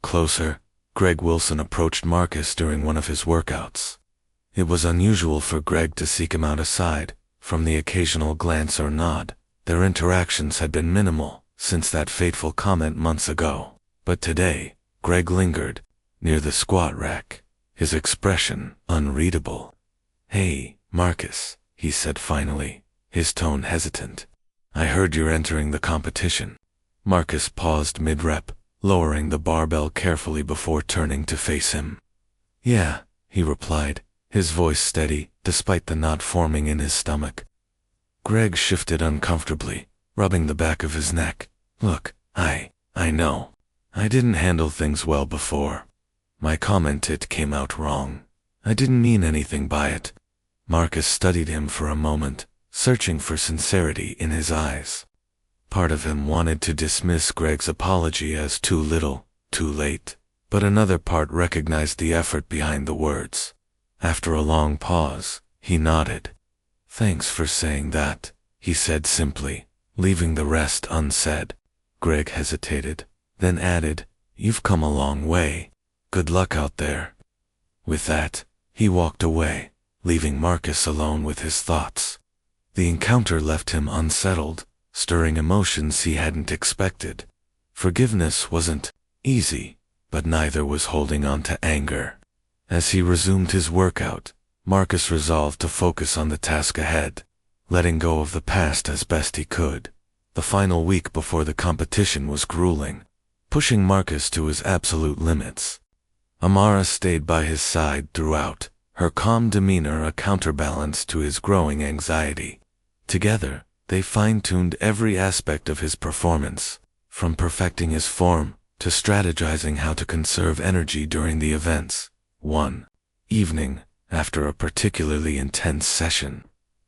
closer, Greg Wilson approached Marcus during one of his workouts. It was unusual for Greg to seek him out aside. From the occasional glance or nod, their interactions had been minimal since that fateful comment months ago. But today, Greg lingered near the squat rack, his expression unreadable. "Hey, Marcus," he said finally, his tone hesitant. "I heard you're entering the competition." Marcus paused mid-rep, lowering the barbell carefully before turning to face him. "Yeah," he replied, his voice steady despite the knot forming in his stomach. Greg shifted uncomfortably, rubbing the back of his neck. "Look, I know. I didn't handle things well before. My comment, it came out wrong. I didn't mean anything by it." Marcus studied him for a moment, searching for sincerity in his eyes. Part of him wanted to dismiss Greg's apology as too little, too late, but another part recognized the effort behind the words. After a long pause, he nodded. "Thanks for saying that," he said simply, leaving the rest unsaid. Greg hesitated, then added, "You've come a long way. Good luck out there." With that, he walked away, leaving Marcus alone with his thoughts. The encounter left him unsettled, stirring emotions he hadn't expected. Forgiveness wasn't easy, but neither was holding on to anger. As he resumed his workout, Marcus resolved to focus on the task ahead, letting go of the past as best he could. The final week before the competition was grueling, pushing Marcus to his absolute limits. Amara stayed by his side throughout, her calm demeanor a counterbalance to his growing anxiety. Together, they fine-tuned every aspect of his performance, from perfecting his form to strategizing how to conserve energy during the events. One evening, after a particularly intense session,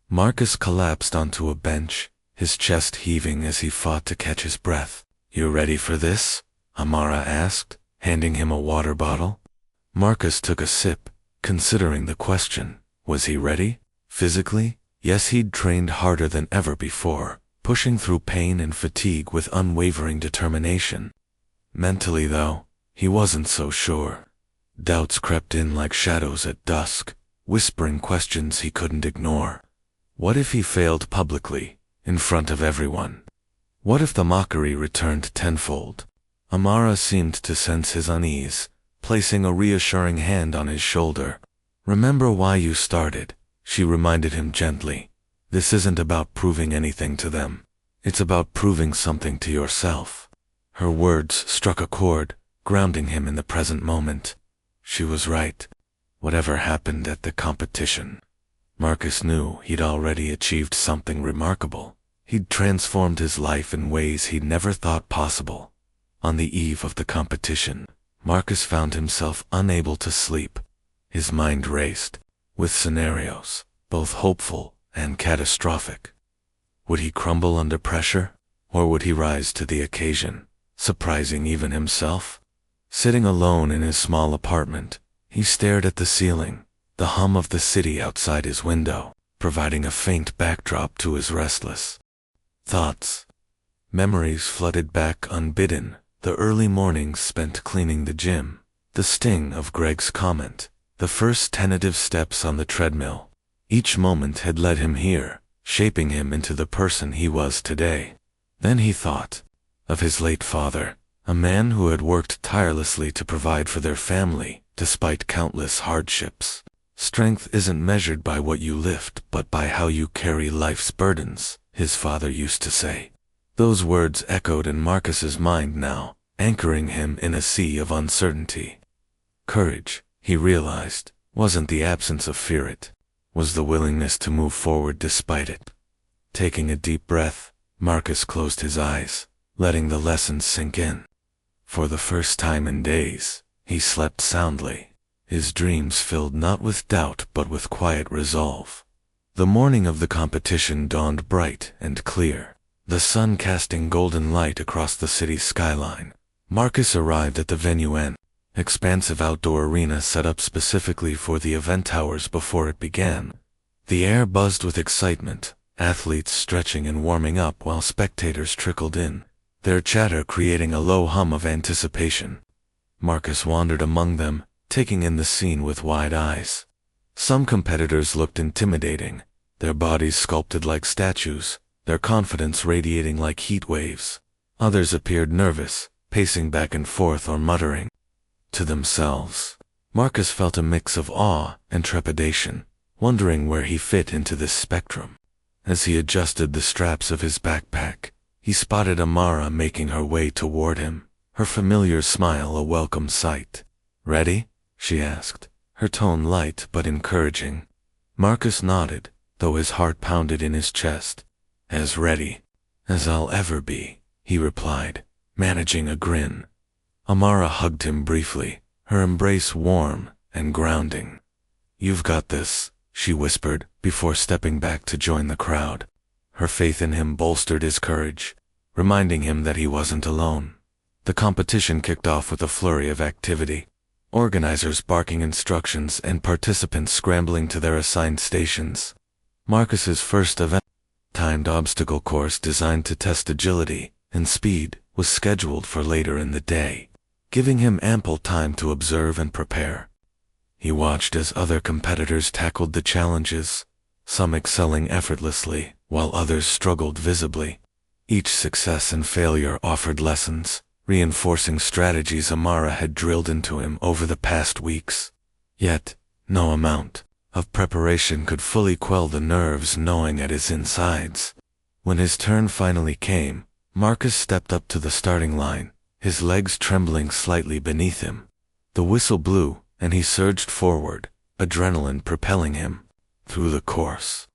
Marcus collapsed onto a bench, his chest heaving as he fought to catch his breath. "You ready for this?" Amara asked, handing him a water bottle. Marcus took a sip, considering the question. Was he ready? Physically? Yes, he'd trained harder than ever before, pushing through pain and fatigue with unwavering determination. Mentally, though, he wasn't so sure. Doubts crept in like shadows at dusk, whispering questions he couldn't ignore. What if he failed publicly, in front of everyone? What if the mockery returned tenfold? Amara seemed to sense his unease, placing a reassuring hand on his shoulder. "Remember why you started," she reminded him gently. "This isn't about proving anything to them. It's about proving something to yourself." Her words struck a chord, grounding him in the present moment. She was right. Whatever happened at the competition, Marcus knew he'd already achieved something remarkable. He'd transformed his life in ways he'd never thought possible. On the eve of the competition, Marcus found himself unable to sleep. His mind raced, with scenarios, both hopeful and catastrophic. Would he crumble under pressure, or would he rise to the occasion, surprising even himself? Sitting alone in his small apartment, he stared at the ceiling, the hum of the city outside his window, providing a faint backdrop to his restless thoughts. Memories flooded back unbidden, the early mornings spent cleaning the gym, the sting of Greg's comment, the first tentative steps on the treadmill. Each moment had led him here, shaping him into the person he was today. Then he thought of his late father, a man who had worked tirelessly to provide for their family, despite countless hardships. "Strength isn't measured by what you lift, but by how you carry life's burdens," his father used to say. Those words echoed in Marcus's mind now, anchoring him in a sea of uncertainty. Courage, he realized, wasn't the absence of fear, it was the willingness to move forward despite it. Taking a deep breath, Marcus closed his eyes, letting the lessons sink in. For the first time in days, he slept soundly, his dreams filled not with doubt but with quiet resolve. The morning of the competition dawned bright and clear, the sun casting golden light across the city's skyline. Marcus arrived at the venue, an expansive outdoor arena set up specifically for the event hours before it began. The air buzzed with excitement, athletes stretching and warming up while spectators trickled in, their chatter creating a low hum of anticipation. Marcus wandered among them, taking in the scene with wide eyes. Some competitors looked intimidating, their bodies sculpted like statues, their confidence radiating like heat waves. Others appeared nervous, pacing back and forth or muttering to themselves. Marcus felt a mix of awe and trepidation, wondering where he fit into this spectrum. As he adjusted the straps of his backpack, he spotted Amara making her way toward him, her familiar smile a welcome sight. "Ready?" she asked, her tone light but encouraging. Marcus nodded, though his heart pounded in his chest. "As ready as I'll ever be," he replied, managing a grin. Amara hugged him briefly, her embrace warm and grounding. "You've got this," she whispered, before stepping back to join the crowd. Her faith in him bolstered his courage, reminding him that he wasn't alone. The competition kicked off with a flurry of activity, organizers barking instructions and participants scrambling to their assigned stations. Marcus's first event, timed obstacle course designed to test agility and speed, was scheduled for later in the day, giving him ample time to observe and prepare. He watched as other competitors tackled the challenges, some excelling effortlessly, while others struggled visibly. Each success and failure offered lessons, reinforcing strategies Amara had drilled into him over the past weeks. Yet, no amount of preparation could fully quell the nerves gnawing at his insides. When his turn finally came, Marcus stepped up to the starting line, his legs trembling slightly beneath him. The whistle blew, and he surged forward, adrenaline propelling him through the course.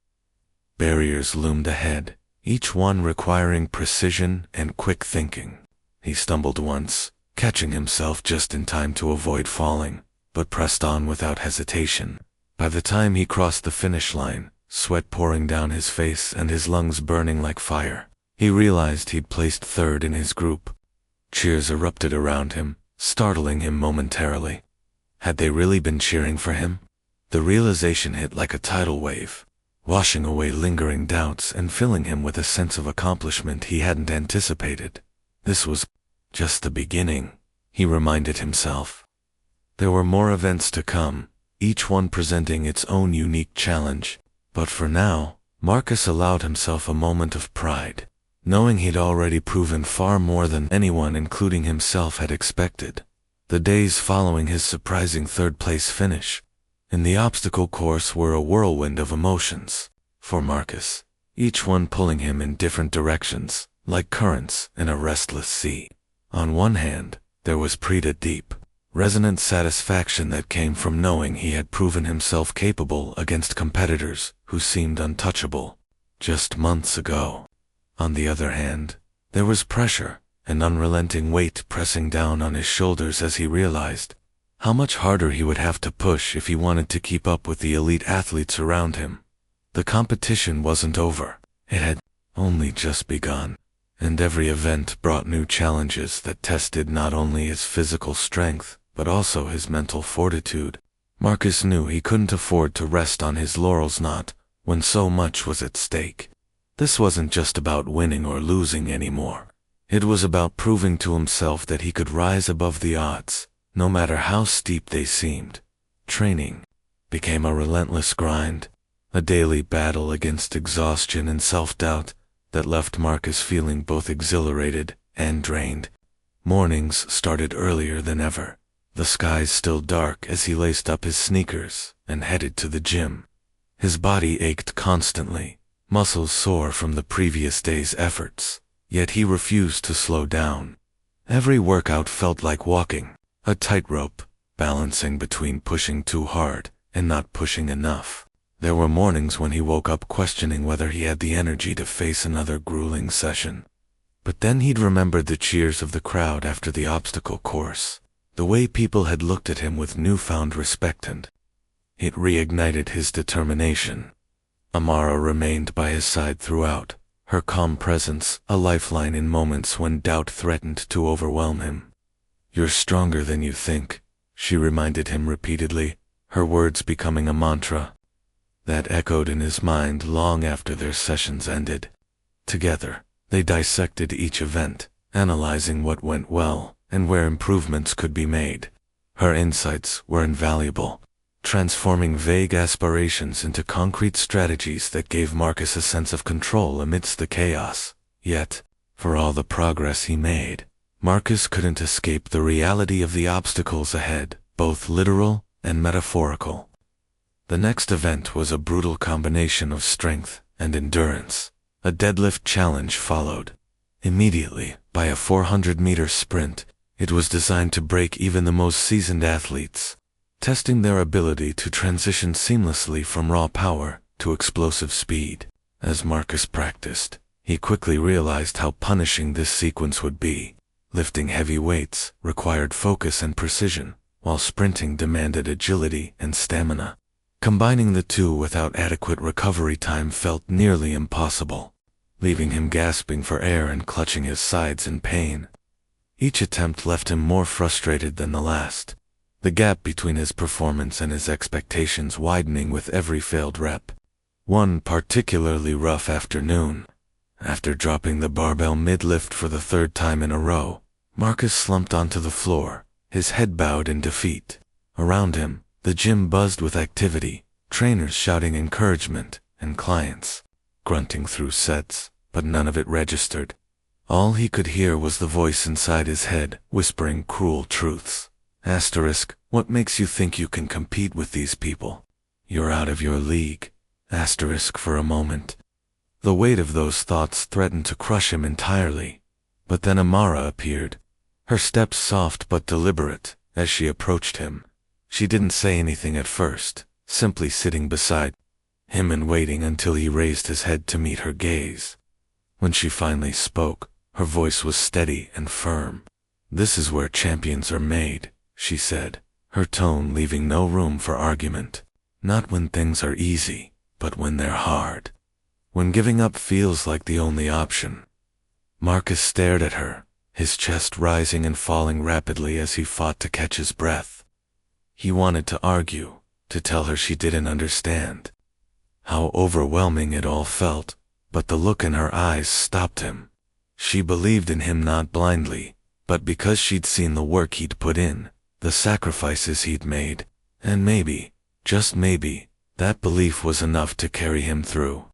Barriers loomed ahead, each one requiring precision and quick thinking. He stumbled once, catching himself just in time to avoid falling, but pressed on without hesitation. By the time he crossed the finish line, sweat pouring down his face and his lungs burning like fire, he realized he'd placed third in his group. Cheers erupted around him, startling him momentarily. Had they really been cheering for him? The realization hit like a tidal wave. washing away lingering doubts and filling him with a sense of accomplishment he hadn't anticipated. This was just the beginning, he reminded himself. There were more events to come, each one presenting its own unique challenge. But for now, Marcus allowed himself a moment of pride, knowing he'd already proven far more than anyone, including himself, had expected. The days following his surprising third-place finish in the obstacle course were a whirlwind of emotions for Marcus, each one pulling him in different directions, like currents in a restless sea. On one hand, there was deep, resonant satisfaction that came from knowing he had proven himself capable against competitors who seemed untouchable just months ago. On the other hand, there was pressure, an unrelenting weight pressing down on his shoulders as he realized how much harder he would have to push if he wanted to keep up with the elite athletes around him. The competition wasn't over. It had only just begun, and every event brought new challenges that tested not only his physical strength, but also his mental fortitude. Marcus knew he couldn't afford to rest on his laurels, not when so much was at stake. This wasn't just about winning or losing anymore. It was about proving to himself that he could rise above the odds, no matter how steep they seemed. Training became a relentless grind, a daily battle against exhaustion and self-doubt that left Marcus feeling both exhilarated and drained. Mornings started earlier than ever, the skies still dark as he laced up his sneakers and headed to the gym. His body ached constantly, muscles sore from the previous day's efforts, yet he refused to slow down. Every workout felt like walking a tightrope, balancing between pushing too hard and not pushing enough. There were mornings when he woke up questioning whether he had the energy to face another grueling session. But then he'd remembered the cheers of the crowd after the obstacle course, the way people had looked at him with newfound respect, and it reignited his determination. Amara remained by his side throughout, her calm presence a lifeline in moments when doubt threatened to overwhelm him. "You're stronger than you think," she reminded him repeatedly, her words becoming a mantra that echoed in his mind long after their sessions ended. Together, they dissected each event, analyzing what went well and where improvements could be made. Her insights were invaluable, transforming vague aspirations into concrete strategies that gave Marcus a sense of control amidst the chaos. Yet, for all the progress he made, Marcus couldn't escape the reality of the obstacles ahead, both literal and metaphorical. The next event was a brutal combination of strength and endurance. A deadlift challenge followed immediately by a 400-meter sprint. It was designed to break even the most seasoned athletes, testing their ability to transition seamlessly from raw power to explosive speed. As Marcus practiced, he quickly realized how punishing this sequence would be. Lifting heavy weights required focus and precision, while sprinting demanded agility and stamina. Combining the two without adequate recovery time felt nearly impossible, leaving him gasping for air and clutching his sides in pain. Each attempt left him more frustrated than the last, the gap between his performance and his expectations widening with every failed rep. One particularly rough afternoon, after dropping the barbell mid-lift for the third time in a row, Marcus slumped onto the floor, his head bowed in defeat. Around him, the gym buzzed with activity, trainers shouting encouragement, and clients grunting through sets, but none of it registered. All he could hear was the voice inside his head, whispering cruel truths. What makes you think you can compete with these people? You're out of your league. For a moment, the weight of those thoughts threatened to crush him entirely. But then Amara appeared, her steps soft but deliberate, as she approached him. She didn't say anything at first, simply sitting beside him and waiting until he raised his head to meet her gaze. When she finally spoke, her voice was steady and firm. "This is where champions are made," she said, her tone leaving no room for argument. "Not when things are easy, but when they're hard. When giving up feels like the only option." Marcus stared at her, his chest rising and falling rapidly as he fought to catch his breath. He wanted to argue, to tell her she didn't understand. how overwhelming it all felt, but the look in her eyes stopped him. She believed in him not blindly, but because she'd seen the work he'd put in, the sacrifices he'd made, and maybe, just maybe, that belief was enough to carry him through.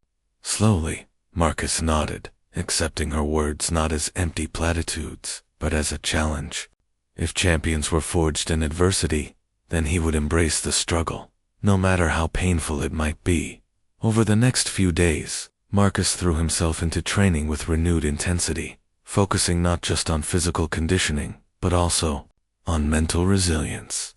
Slowly, Marcus nodded, accepting her words not as empty platitudes, but as a challenge. If champions were forged in adversity, then he would embrace the struggle, no matter how painful it might be. Over the next few days, Marcus threw himself into training with renewed intensity, focusing not just on physical conditioning, but also on mental resilience.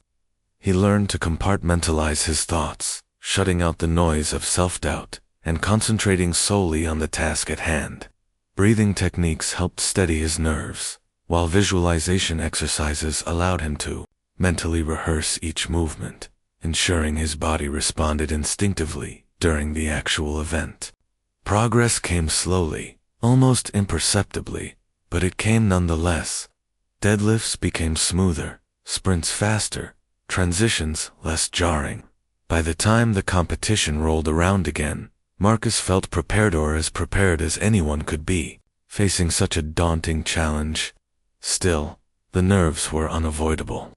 He learned to compartmentalize his thoughts, shutting out the noise of self-doubt, and concentrating solely on the task at hand. Breathing techniques helped steady his nerves, while visualization exercises allowed him to mentally rehearse each movement, ensuring his body responded instinctively during the actual event. Progress came slowly, almost imperceptibly, but it came nonetheless. Deadlifts became smoother, sprints faster, transitions less jarring. By the time the competition rolled around again, Marcus felt prepared, or as prepared as anyone could be, facing such a daunting challenge. Still, the nerves were unavoidable,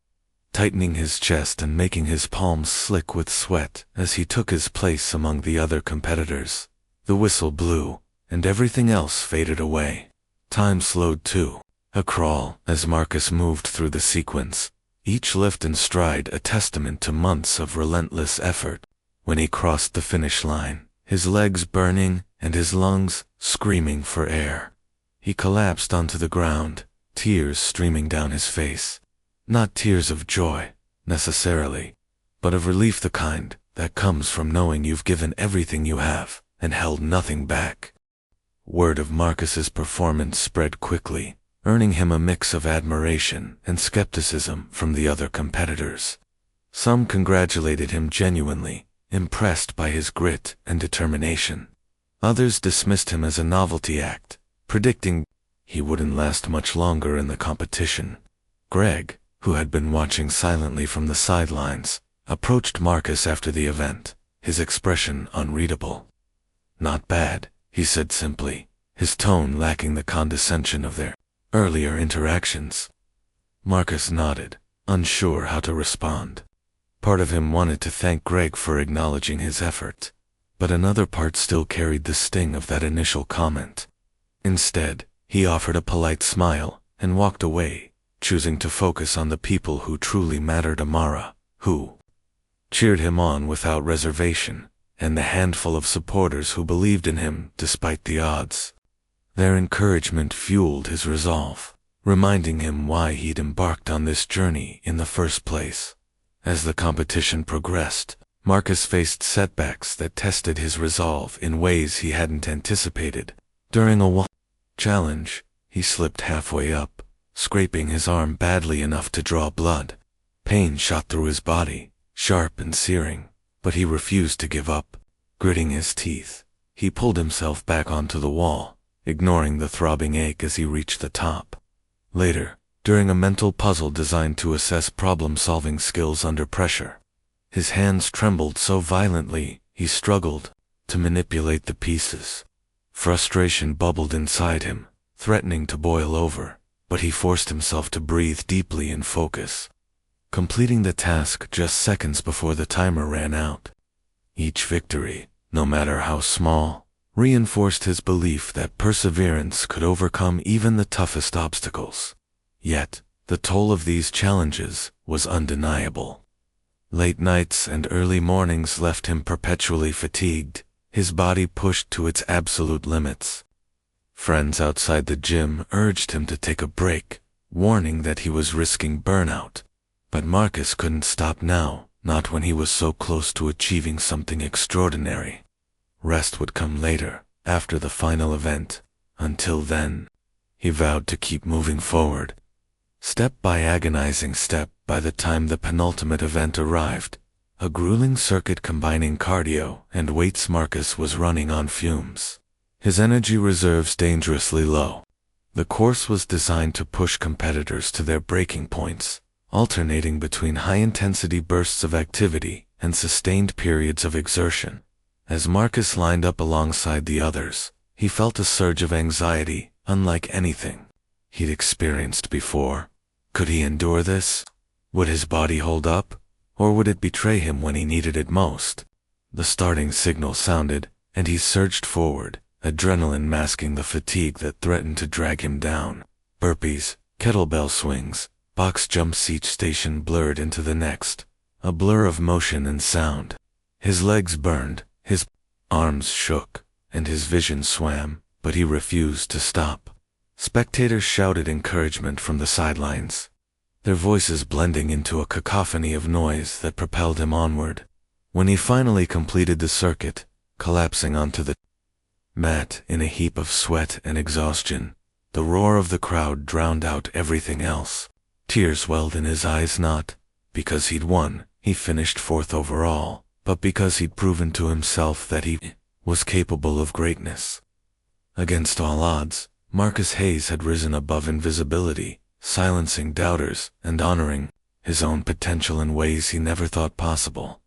tightening his chest and making his palms slick with sweat as he took his place among the other competitors. The whistle blew, and everything else faded away. Time slowed too, a crawl as Marcus moved through the sequence, each lift and stride a testament to months of relentless effort. When he crossed the finish line, his legs burning and his lungs screaming for air, he collapsed onto the ground, tears streaming down his face. Not tears of joy, necessarily, but of relief, the kind that comes from knowing you've given everything you have and held nothing back. Word of Marcus's performance spread quickly, earning him a mix of admiration and skepticism from the other competitors. Some congratulated him genuinely, impressed by his grit and determination. Others dismissed him as a novelty act, predicting he wouldn't last much longer in the competition. Greg, who had been watching silently from the sidelines, approached Marcus after the event, his expression unreadable. "Not bad," he said simply, his tone lacking the condescension of their earlier interactions. Marcus nodded, unsure how to respond. Part of him wanted to thank Greg for acknowledging his effort, but another part still carried the sting of that initial comment. Instead, he offered a polite smile and walked away, choosing to focus on the people who truly mattered: Amara, who cheered him on without reservation, and the handful of supporters who believed in him despite the odds. Their encouragement fueled his resolve, reminding him why he'd embarked on this journey in the first place. As the competition progressed, Marcus faced setbacks that tested his resolve in ways he hadn't anticipated. During a challenge, he slipped halfway up, scraping his arm badly enough to draw blood. Pain shot through his body, sharp and searing, but he refused to give up. Gritting his teeth, he pulled himself back onto the wall, ignoring the throbbing ache as he reached the top. Later, during a mental puzzle designed to assess problem-solving skills under pressure, his hands trembled so violently he struggled to manipulate the pieces. Frustration bubbled inside him, threatening to boil over, but he forced himself to breathe deeply and focus, completing the task just seconds before the timer ran out. Each victory, no matter how small, reinforced his belief that perseverance could overcome even the toughest obstacles. Yet, the toll of these challenges was undeniable. Late nights and early mornings left him perpetually fatigued, his body pushed to its absolute limits. Friends outside the gym urged him to take a break, warning that he was risking burnout. But Marcus couldn't stop now, not when he was so close to achieving something extraordinary. Rest would come later, after the final event. Until then, he vowed to keep moving forward. Step by agonizing step. By the time the penultimate event arrived, a grueling circuit combining cardio and weights, Marcus was running on fumes, his energy reserves dangerously low. The course was designed to push competitors to their breaking points, alternating between high-intensity bursts of activity and sustained periods of exertion. As Marcus lined up alongside the others, he felt a surge of anxiety, unlike anything he'd experienced before. Could he endure this? Would his body hold up? Or would it betray him when he needed it most? The starting signal sounded, and he surged forward, adrenaline masking the fatigue that threatened to drag him down. Burpees, kettlebell swings, box jumps, each station blurred into the next, a blur of motion and sound. His legs burned, his arms shook, and his vision swam, but he refused to stop. Spectators shouted encouragement from the sidelines, their voices blending into a cacophony of noise that propelled him onward. When he finally completed the circuit, collapsing onto the mat in a heap of sweat and exhaustion, the roar of the crowd drowned out everything else. Tears welled in his eyes, not because he'd won, he finished fourth overall, but because he'd proven to himself that he was capable of greatness. Against all odds, Marcus Hayes had risen above invisibility, silencing doubters and honoring his own potential in ways he never thought possible.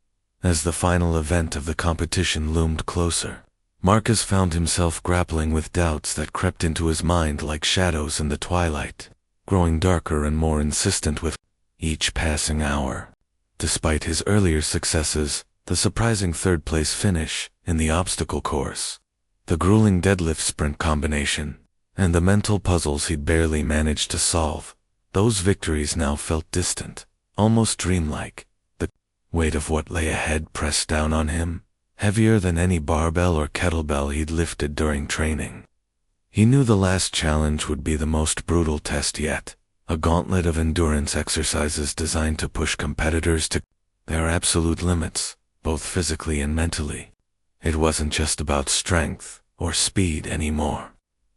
As the final event of the competition loomed closer, Marcus found himself grappling with doubts that crept into his mind like shadows in the twilight, growing darker and more insistent with each passing hour. Despite his earlier successes, the surprising third-place finish in the obstacle course, the grueling deadlift sprint combination, and the mental puzzles he'd barely managed to solve, those victories now felt distant, almost dreamlike. The weight of what lay ahead pressed down on him, heavier than any barbell or kettlebell he'd lifted during training. He knew the last challenge would be the most brutal test yet, a gauntlet of endurance exercises designed to push competitors to their absolute limits, both physically and mentally. It wasn't just about strength or speed anymore.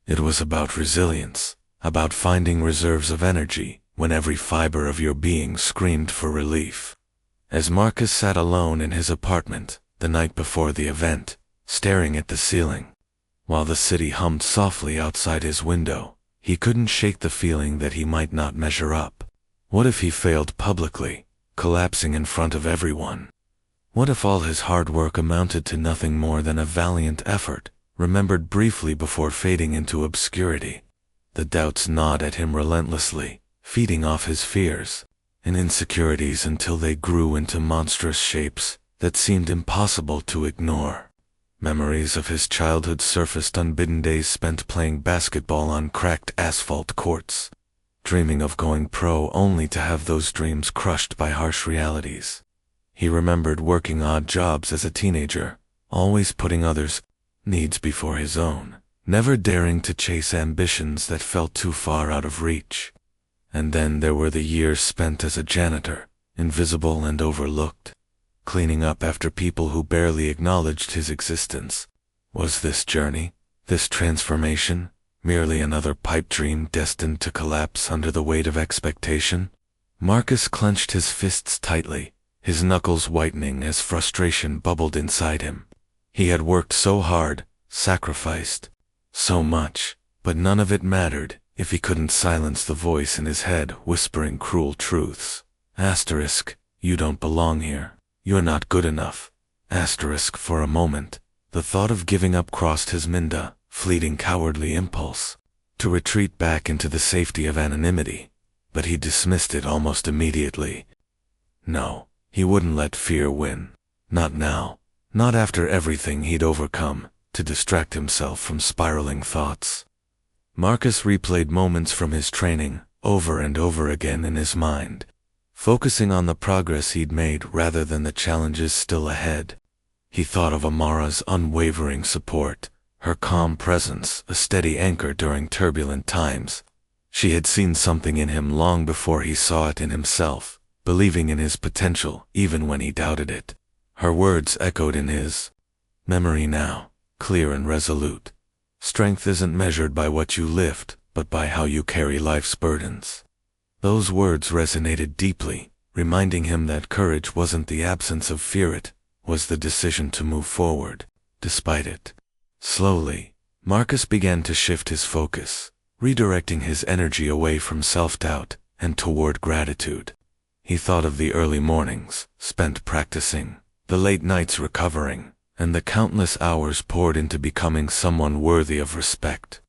It was about resilience, about finding reserves of energy when every fiber of your being screamed for relief. As Marcus sat alone in his apartment the night before the event, staring at the ceiling, while the city hummed softly outside his window, he couldn't shake the feeling that he might not measure up. What if he failed publicly, collapsing in front of everyone? What if all his hard work amounted to nothing more than a valiant effort, remembered briefly before fading into obscurity? The doubts gnawed at him relentlessly, feeding off his fears and insecurities until they grew into monstrous shapes that seemed impossible to ignore. Memories of his childhood surfaced, unbidden days spent playing basketball on cracked asphalt courts, dreaming of going pro only to have those dreams crushed by harsh realities. He remembered working odd jobs as a teenager, always putting others' needs before his own, never daring to chase ambitions that felt too far out of reach. And then there were the years spent as a janitor, invisible and overlooked, cleaning up after people who barely acknowledged his existence. Was this journey, this transformation, merely another pipe dream destined to collapse under the weight of expectation? Marcus clenched his fists tightly, his knuckles whitening as frustration bubbled inside him. He had worked so hard, sacrificed so much, but none of it mattered if he couldn't silence the voice in his head whispering cruel truths. You don't belong here. You're not good enough. For a moment, the thought of giving up crossed his mind, fleeting cowardly impulse to retreat back into the safety of anonymity, but he dismissed it almost immediately. No, he wouldn't let fear win. Not now. Not after everything he'd overcome to distract himself from spiraling thoughts. Marcus replayed moments from his training over and over again in his mind, focusing on the progress he'd made rather than the challenges still ahead. He thought of Amara's unwavering support, her calm presence, a steady anchor during turbulent times. She had seen something in him long before he saw it in himself, believing in his potential even when he doubted it. Her words echoed in his memory now, clear and resolute. Strength isn't measured by what you lift, but by how you carry life's burdens. Those words resonated deeply, reminding him that courage wasn't the absence of fear, it was the decision to move forward, despite it. Slowly, Marcus began to shift his focus, redirecting his energy away from self-doubt and toward gratitude. He thought of the early mornings spent practicing, the late nights recovering, and the countless hours poured into becoming someone worthy of respect.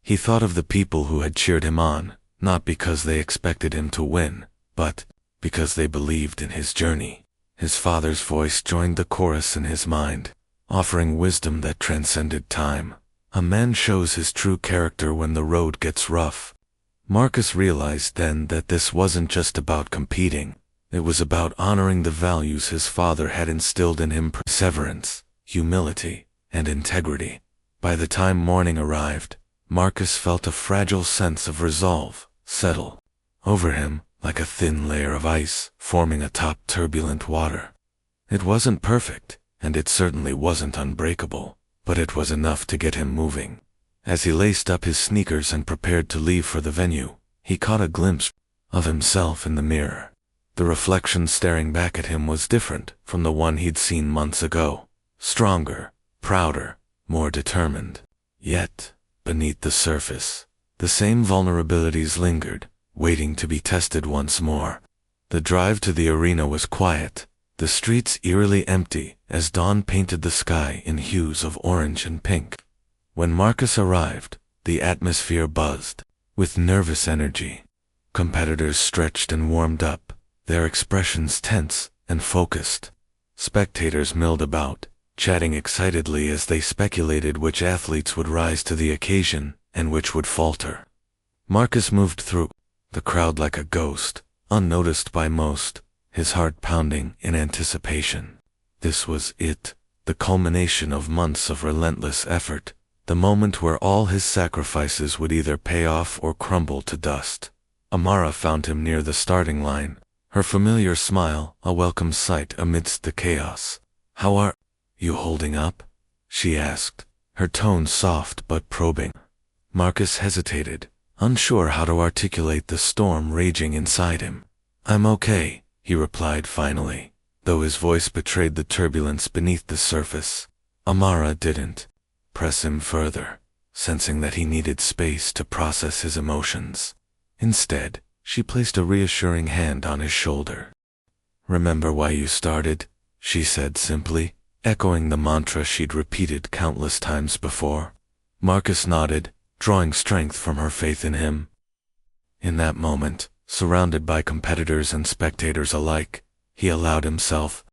He thought of the people who had cheered him on, not because they expected him to win, but because they believed in his journey. His father's voice joined the chorus in his mind, offering wisdom that transcended time. A man shows his true character when the road gets rough. Marcus realized then that this wasn't just about competing. It was about honoring the values his father had instilled in him: perseverance, humility, and integrity. By the time morning arrived, Marcus felt a fragile sense of resolve settle over him, like a thin layer of ice forming atop turbulent water. It wasn't perfect, and it certainly wasn't unbreakable, but it was enough to get him moving. As he laced up his sneakers and prepared to leave for the venue, he caught a glimpse of himself in the mirror. The reflection staring back at him was different from the one he'd seen months ago. Stronger, prouder, more determined. Yet, beneath the surface, the same vulnerabilities lingered, waiting to be tested once more. The drive to the arena was quiet, the streets eerily empty as dawn painted the sky in hues of orange and pink. When Marcus arrived, the atmosphere buzzed with nervous energy. Competitors stretched and warmed up, their expressions tense and focused. Spectators milled about, chatting excitedly as they speculated which athletes would rise to the occasion and which would falter. Marcus moved through the crowd like a ghost, unnoticed by most, his heart pounding in anticipation. This was it, the culmination of months of relentless effort, the moment where all his sacrifices would either pay off or crumble to dust. Amara found him near the starting line, her familiar smile a welcome sight amidst the chaos. "How are you holding up?" she asked, her tone soft but probing. Marcus hesitated, unsure how to articulate the storm raging inside him. "I'm okay," he replied finally, though his voice betrayed the turbulence beneath the surface. Amara didn't press him further, sensing that he needed space to process his emotions. Instead, she placed a reassuring hand on his shoulder. "Remember why you started?" she said simply, echoing the mantra she'd repeated countless times before. Marcus nodded, drawing strength from her faith in him. In that moment, surrounded by competitors and spectators alike, he allowed himself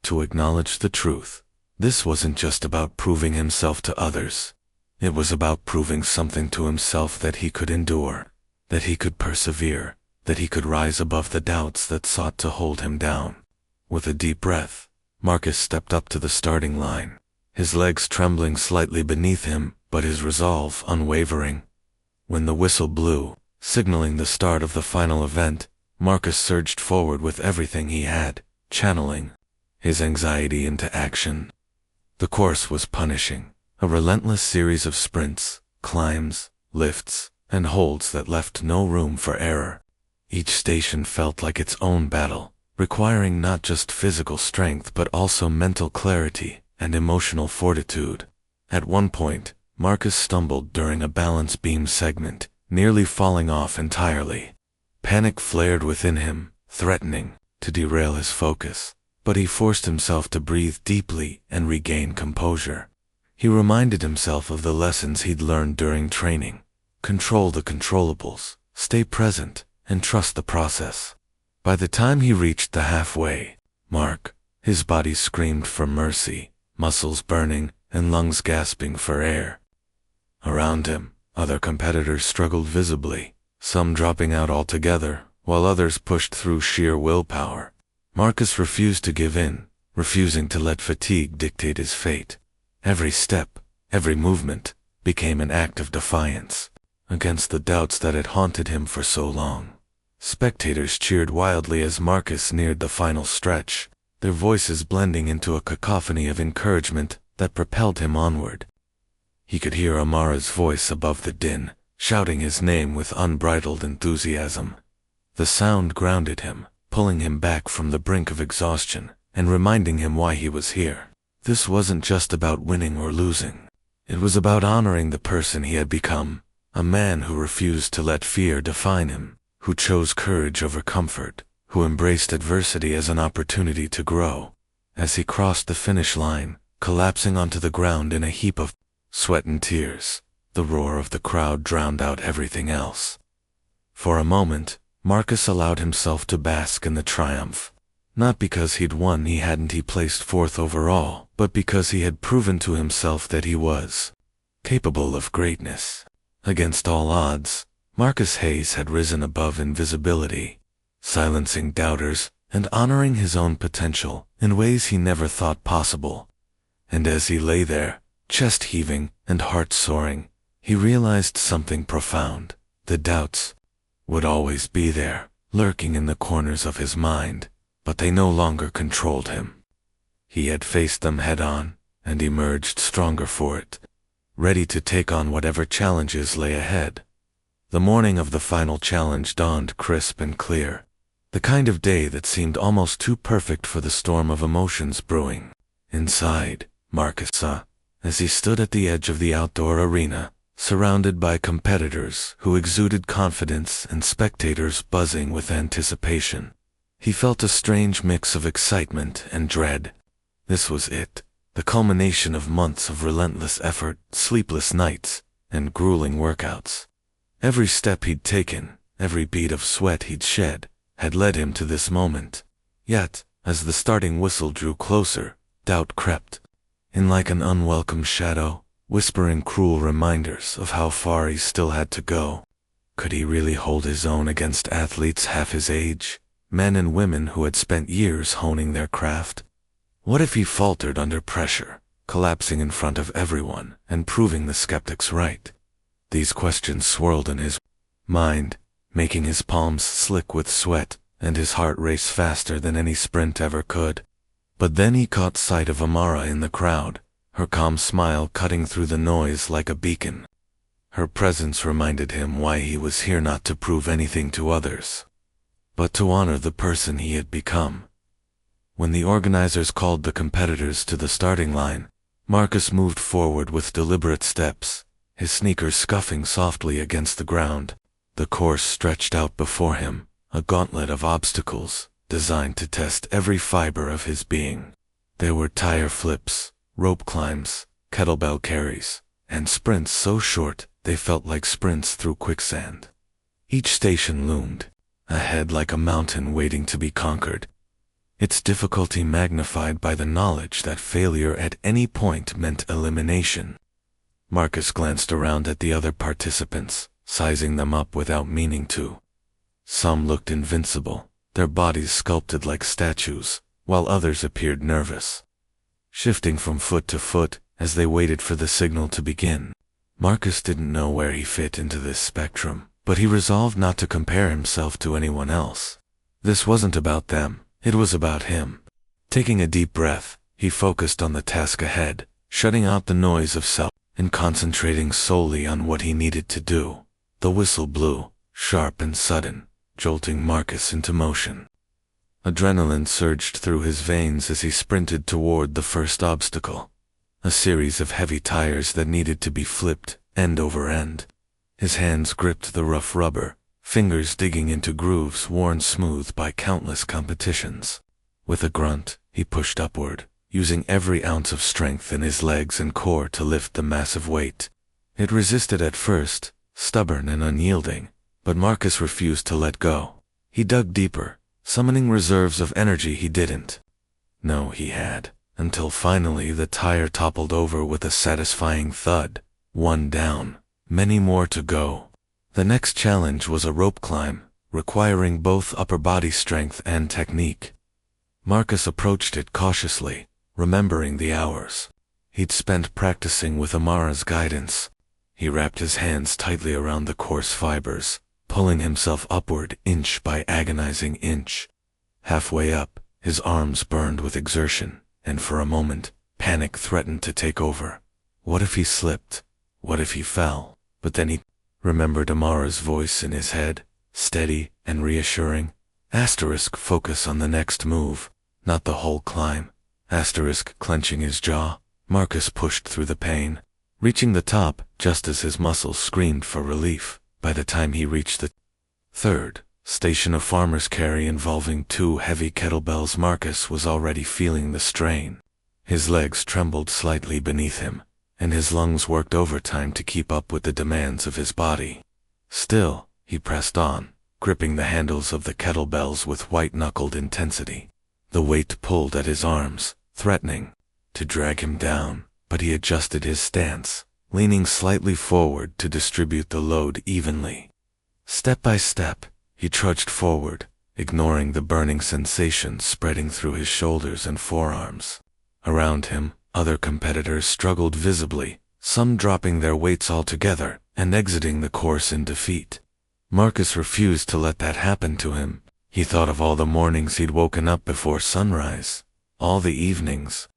to acknowledge the truth. This wasn't just about proving himself to others. It was about proving something to himself: that he could endure, that he could persevere, that he could rise above the doubts that sought to hold him down. With a deep breath, Marcus stepped up to the starting line, his legs trembling slightly beneath him, but his resolve unwavering. When the whistle blew, signaling the start of the final event, Marcus surged forward with everything he had, channeling his anxiety into action. The course was punishing, a relentless series of sprints, climbs, lifts, and holds that left no room for error. Each station felt like its own battle, requiring not just physical strength but also mental clarity and emotional fortitude. At one point, Marcus stumbled during a balance beam segment, nearly falling off entirely. Panic flared within him, threatening to derail his focus, but he forced himself to breathe deeply and regain composure. He reminded himself of the lessons he'd learned during training: control the controllables, stay present, and trust the process. By the time he reached the halfway mark, his body screamed for mercy, muscles burning and lungs gasping for air. Around him, other competitors struggled visibly, some dropping out altogether, while others pushed through sheer willpower. Marcus refused to give in, refusing to let fatigue dictate his fate. Every step, every movement, became an act of defiance against the doubts that had haunted him for so long. Spectators cheered wildly as Marcus neared the final stretch, their voices blending into a cacophony of encouragement that propelled him onward. He could hear Amara's voice above the din, shouting his name with unbridled enthusiasm. The sound grounded him, pulling him back from the brink of exhaustion and reminding him why he was here. This wasn't just about winning or losing. It was about honoring the person he had become, a man who refused to let fear define him, who chose courage over comfort, who embraced adversity as an opportunity to grow. As he crossed the finish line, collapsing onto the ground in a heap of sweat and tears. The roar of the crowd drowned out everything else. For a moment, Marcus allowed himself to bask in the triumph. Not because he'd won, he placed fourth overall, but because he had proven to himself that he was capable of greatness. Against all odds, Marcus Hayes had risen above invisibility, silencing doubters and honoring his own potential in ways he never thought possible. And as he lay there, chest heaving and heart soaring, he realized something profound. The doubts would always be there, lurking in the corners of his mind, but they no longer controlled him. He had faced them head-on and emerged stronger for it, ready to take on whatever challenges lay ahead. The morning of the final challenge dawned crisp and clear, the kind of day that seemed almost too perfect for the storm of emotions brewing inside Marcus saw, as he stood at the edge of the outdoor arena, surrounded by competitors who exuded confidence and spectators buzzing with anticipation. He felt a strange mix of excitement and dread. This was it, the culmination of months of relentless effort, sleepless nights, and grueling workouts. Every step he'd taken, every bead of sweat he'd shed, had led him to this moment. Yet, as the starting whistle drew closer, doubt crept in like an unwelcome shadow, whispering cruel reminders of how far he still had to go. Could he really hold his own against athletes half his age, men and women who had spent years honing their craft? What if he faltered under pressure, collapsing in front of everyone and proving the skeptics right? These questions swirled in his mind, making his palms slick with sweat and his heart race faster than any sprint ever could. But then he caught sight of Amara in the crowd, her calm smile cutting through the noise like a beacon. Her presence reminded him why he was here, not to prove anything to others, but to honor the person he had become. When the organizers called the competitors to the starting line, Marcus moved forward with deliberate steps, his sneakers scuffing softly against the ground. The course stretched out before him, a gauntlet of obstacles, designed to test every fiber of his being. There were tire flips, rope climbs, kettlebell carries, and sprints so short they felt like sprints through quicksand. Each station loomed ahead like a mountain waiting to be conquered, its difficulty magnified by the knowledge that failure at any point meant elimination. Marcus glanced around at the other participants, sizing them up without meaning to. Some looked invincible, their bodies sculpted like statues, while others appeared nervous, shifting from foot to foot as they waited for the signal to begin. Marcus didn't know where he fit into this spectrum, but he resolved not to compare himself to anyone else. This wasn't about them, it was about him. Taking a deep breath, he focused on the task ahead, shutting out the noise of self and concentrating solely on what he needed to do. The whistle blew, sharp and sudden, jolting Marcus into motion. Adrenaline surged through his veins as he sprinted toward the first obstacle, a series of heavy tires that needed to be flipped, end over end. His hands gripped the rough rubber, fingers digging into grooves worn smooth by countless competitions. With a grunt, he pushed upward, using every ounce of strength in his legs and core to lift the massive weight. It resisted at first, stubborn and unyielding, but Marcus refused to let go. He dug deeper, summoning reserves of energy he didn't know he had, until finally the tire toppled over with a satisfying thud. One down, many more to go. The next challenge was a rope climb, requiring both upper body strength and technique. Marcus approached it cautiously, remembering the hours he'd spent practicing with Amara's guidance. He wrapped his hands tightly around the coarse fibers, pulling himself upward inch by agonizing inch. Halfway up, his arms burned with exertion, and for a moment, panic threatened to take over. What if he slipped? What if he fell? But then he remembered Amara's voice in his head, steady and reassuring. Focus on the next move, not the whole climb. Clenching his jaw, Marcus pushed through the pain, reaching the top just as his muscles screamed for relief. By the time he reached the third station of farmer's carry involving 2 heavy kettlebells, Marcus was already feeling the strain. His legs trembled slightly beneath him, and his lungs worked overtime to keep up with the demands of his body. Still, he pressed on, gripping the handles of the kettlebells with white-knuckled intensity. The weight pulled at his arms, threatening to drag him down, but he adjusted his stance, leaning slightly forward to distribute the load evenly. Step by step, he trudged forward, ignoring the burning sensation spreading through his shoulders and forearms. Around him, other competitors struggled visibly, some dropping their weights altogether and exiting the course in defeat. Marcus refused to let that happen to him. He thought of all the mornings he'd woken up before sunrise, all the evenings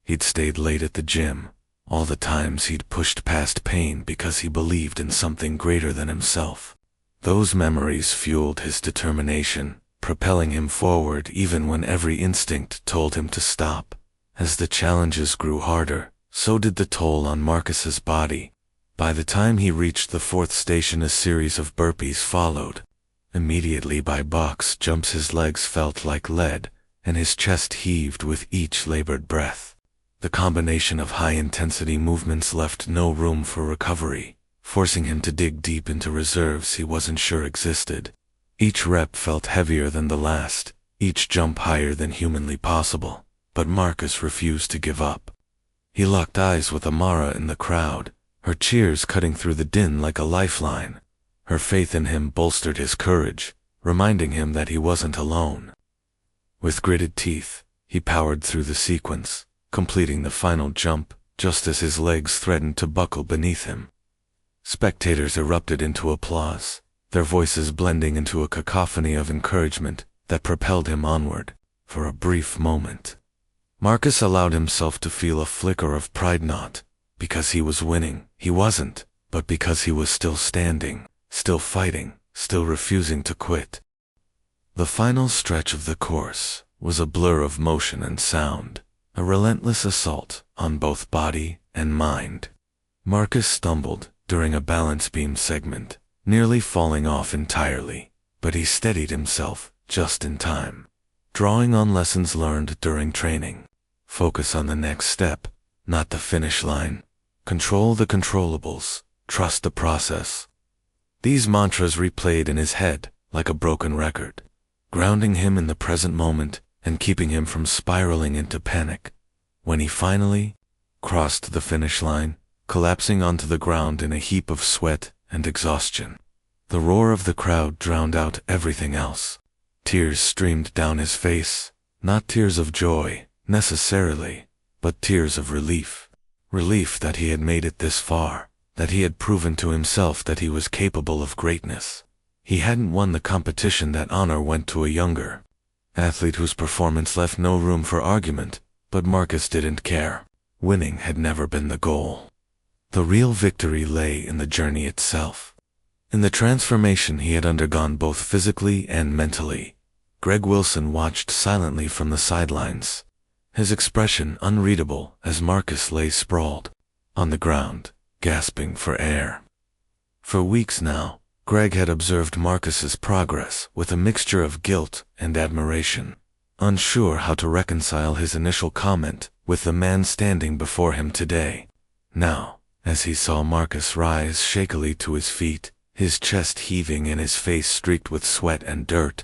he'd stayed late at the gym, all the times he'd pushed past pain because he believed in something greater than himself. Those memories fueled his determination, propelling him forward even when every instinct told him to stop. As the challenges grew harder, so did the toll on Marcus's body. By the time he reached the fourth station, a series of burpees followed. Immediately by box jumps, his legs felt like lead, and his chest heaved with each labored breath. The combination of high-intensity movements left no room for recovery, forcing him to dig deep into reserves he wasn't sure existed. Each rep felt heavier than the last, each jump higher than humanly possible, but Marcus refused to give up. He locked eyes with Amara in the crowd, her cheers cutting through the din like a lifeline. Her faith in him bolstered his courage, reminding him that he wasn't alone. With gritted teeth, he powered through the sequence, completing the final jump just as his legs threatened to buckle beneath him. Spectators erupted into applause, their voices blending into a cacophony of encouragement that propelled him onward. For a brief moment, Marcus allowed himself to feel a flicker of pride, not because he was winning, he wasn't, but because he was still standing, still fighting, still refusing to quit. The final stretch of the course was a blur of motion and sound, a relentless assault on both body and mind. Marcus stumbled during a balance beam segment, nearly falling off entirely, but he steadied himself just in time. Drawing on lessons learned during training. Focus on the next step, not the finish line. Control the controllables, trust the process. These mantras replayed in his head like a broken record, grounding him in the present moment and keeping him from spiraling into panic. When he finally crossed the finish line, collapsing onto the ground in a heap of sweat and exhaustion, the roar of the crowd drowned out everything else. Tears streamed down his face, not tears of joy, necessarily, but tears of relief. Relief that he had made it this far, that he had proven to himself that he was capable of greatness. He hadn't won the competition. That honor went to a younger athlete whose performance left no room for argument, but Marcus didn't care. Winning had never been the goal. The real victory lay in the journey itself, in the transformation he had undergone both physically and mentally. Greg Wilson watched silently from the sidelines, his expression unreadable as Marcus lay sprawled on the ground, gasping for air. For weeks now, Greg had observed Marcus's progress with a mixture of guilt and admiration, unsure how to reconcile his initial comment with the man standing before him today. Now, as he saw Marcus rise shakily to his feet, his chest heaving and his face streaked with sweat and dirt,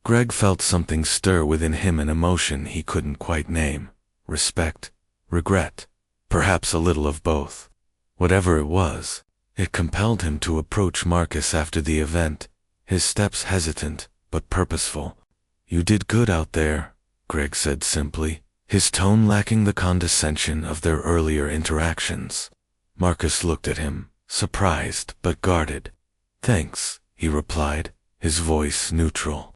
Greg felt something stir within him, an emotion he couldn't quite name. Respect, regret, perhaps a little of both. Whatever it was, it compelled him to approach Marcus after the event, his steps hesitant but purposeful. "You did good out there," Greg said simply, his tone lacking the condescension of their earlier interactions. Marcus looked at him, surprised but guarded. "Thanks," he replied, his voice neutral.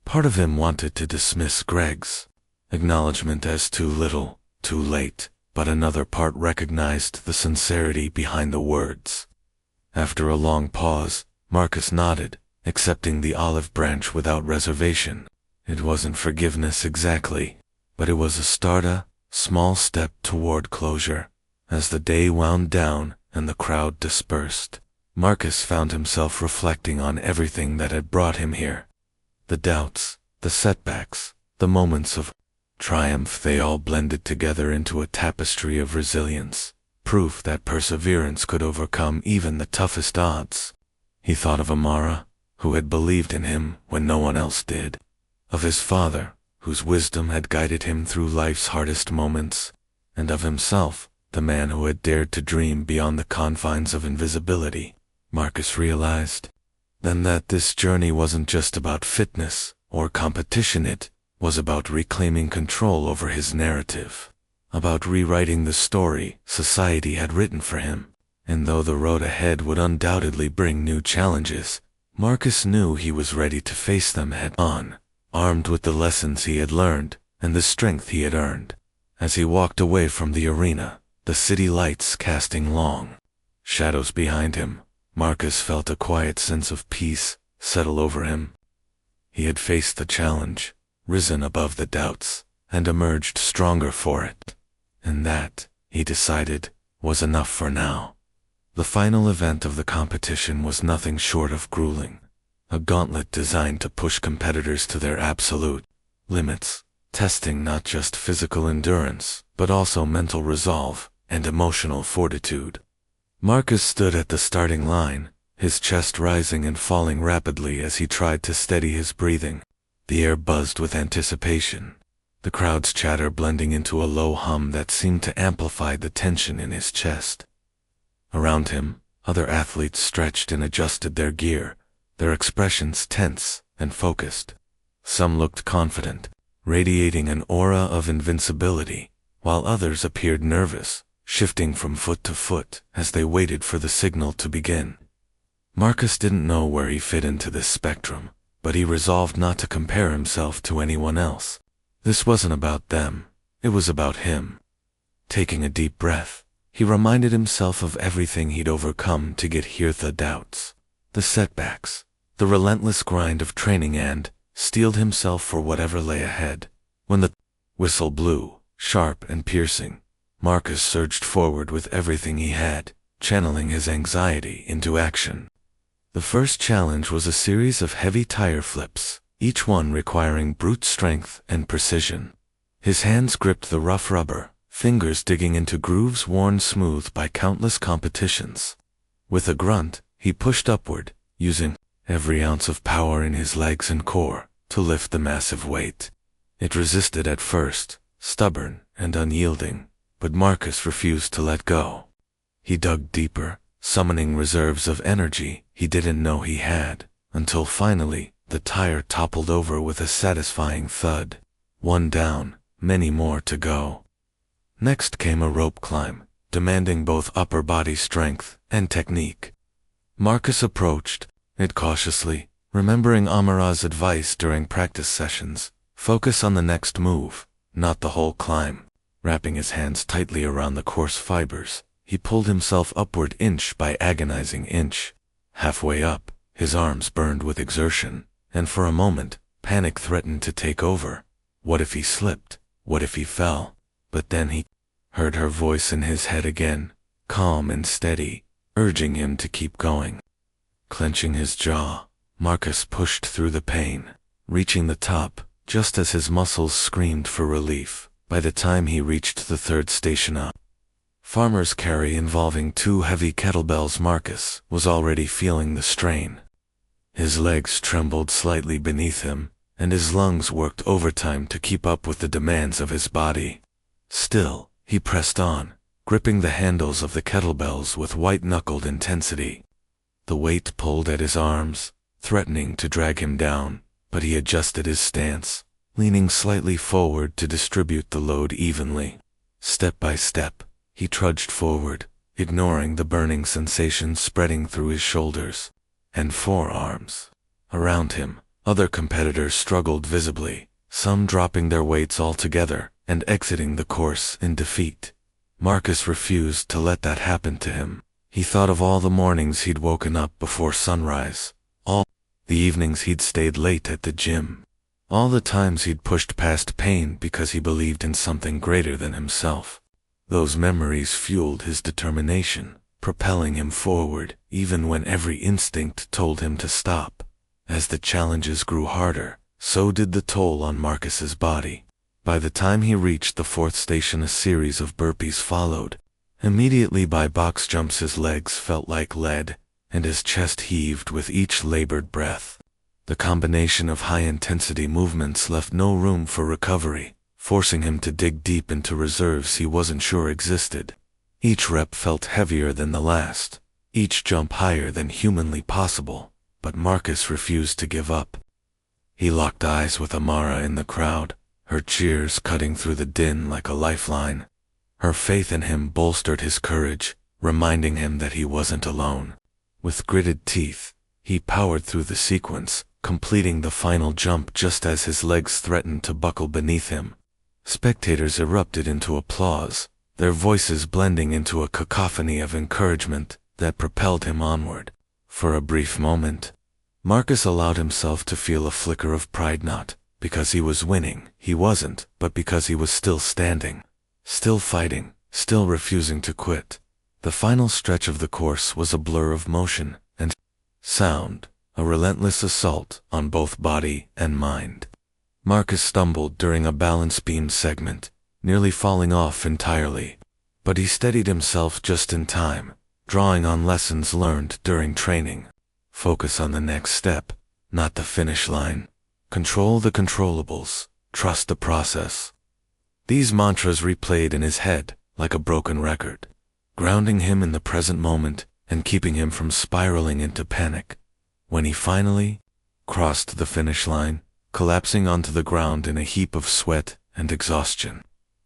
Part of him wanted to dismiss Greg's acknowledgement as too little, too late, but another part recognized the sincerity behind the words. After a long pause, Marcus nodded, accepting the olive branch without reservation. It wasn't forgiveness exactly, but it was a small step toward closure. As the day wound down and the crowd dispersed, Marcus found himself reflecting on everything that had brought him here. The doubts, the setbacks, the moments of triumph, they all blended together into a tapestry of resilience, proof that perseverance could overcome even the toughest odds. He thought of Amara, who had believed in him when no one else did, of his father, whose wisdom had guided him through life's hardest moments, and of himself, the man who had dared to dream beyond the confines of invisibility. Marcus realized then that this journey wasn't just about fitness or competition, it was about reclaiming control over his narrative, about rewriting the story society had written for him. And though the road ahead would undoubtedly bring new challenges, Marcus knew he was ready to face them head-on, armed with the lessons he had learned and the strength he had earned. As he walked away from the arena, the city lights casting long shadows behind him, Marcus felt a quiet sense of peace settle over him. He had faced the challenge, risen above the doubts, and emerged stronger for it. And that, he decided, was enough for now. The final event of the competition was nothing short of grueling, a gauntlet designed to push competitors to their absolute limits, testing not just physical endurance, but also mental resolve and emotional fortitude. Marcus stood at the starting line, his chest rising and falling rapidly as he tried to steady his breathing. The air buzzed with anticipation, the crowd's chatter blending into a low hum that seemed to amplify the tension in his chest. Around him, other athletes stretched and adjusted their gear, their expressions tense and focused. Some looked confident, radiating an aura of invincibility, while others appeared nervous, shifting from foot to foot as they waited for the signal to begin. Marcus didn't know where he fit into this spectrum, but he resolved not to compare himself to anyone else. This wasn't about them, it was about him. Taking a deep breath, he reminded himself of everything he'd overcome to get here, the doubts, the setbacks, the relentless grind of training, and steeled himself for whatever lay ahead. When the whistle blew, sharp and piercing, Marcus surged forward with everything he had, channeling his anxiety into action. The first challenge was a series of heavy tire flips, each one requiring brute strength and precision. His hands gripped the rough rubber, fingers digging into grooves worn smooth by countless competitions. With a grunt, he pushed upward, using every ounce of power in his legs and core to lift the massive weight. It resisted at first, stubborn and unyielding, but Marcus refused to let go. He dug deeper, summoning reserves of energy he didn't know he had, until finally, the tire toppled over with a satisfying thud. One down, many more to go. Next came a rope climb, demanding both upper body strength and technique. Marcus approached it cautiously, remembering Amara's advice during practice sessions: focus on the next move, not the whole climb. Wrapping his hands tightly around the coarse fibers, he pulled himself upward inch by agonizing inch. Halfway up, his arms burned with exertion, and for a moment, panic threatened to take over. What if he slipped? What if he fell? But then he heard her voice in his head again, calm and steady, urging him to keep going. Clenching his jaw, Marcus pushed through the pain, reaching the top just as his muscles screamed for relief. By the time he reached the third station up, farmer's carry involving 2 heavy kettlebells, Marcus was already feeling the strain. His legs trembled slightly beneath him, and his lungs worked overtime to keep up with the demands of his body. Still, he pressed on, gripping the handles of the kettlebells with white-knuckled intensity. The weight pulled at his arms, threatening to drag him down, but he adjusted his stance, leaning slightly forward to distribute the load evenly. Step by step, he trudged forward, ignoring the burning sensation spreading through his shoulders and forearms. Around him, other competitors struggled visibly, some dropping their weights altogether and exiting the course in defeat. Marcus refused to let that happen to him. He thought of all the mornings he'd woken up before sunrise, all the evenings he'd stayed late at the gym, all the times he'd pushed past pain because he believed in something greater than himself. Those memories fueled his determination, propelling him forward even when every instinct told him to stop. As the challenges grew harder, so did the toll on Marcus's body. By the time he reached the fourth station, a series of burpees followed. Immediately by box jumps, his legs felt like lead, and his chest heaved with each labored breath. The combination of high-intensity movements left no room for recovery, forcing him to dig deep into reserves he wasn't sure existed. Each rep felt heavier than the last, each jump higher than humanly possible, but Marcus refused to give up. He locked eyes with Amara in the crowd, her cheers cutting through the din like a lifeline. Her faith in him bolstered his courage, reminding him that he wasn't alone. With gritted teeth, he powered through the sequence, completing the final jump just as his legs threatened to buckle beneath him. Spectators erupted into applause, their voices blending into a cacophony of encouragement that propelled him onward. For a brief moment, Marcus allowed himself to feel a flicker of pride, not because he was winning, he wasn't, but because he was still standing, still fighting, still refusing to quit. The final stretch of the course was a blur of motion and sound, a relentless assault on both body and mind. Marcus stumbled during a balance beam segment, nearly falling off entirely, but he steadied himself just in time, drawing on lessons learned during training. Focus on the next step, not the finish line. Control the controllables, trust the process. These mantras replayed in his head like a broken record, grounding him in the present moment and keeping him from spiraling into panic. When he finally crossed the finish line, collapsing onto the ground in a heap of sweat and exhaustion,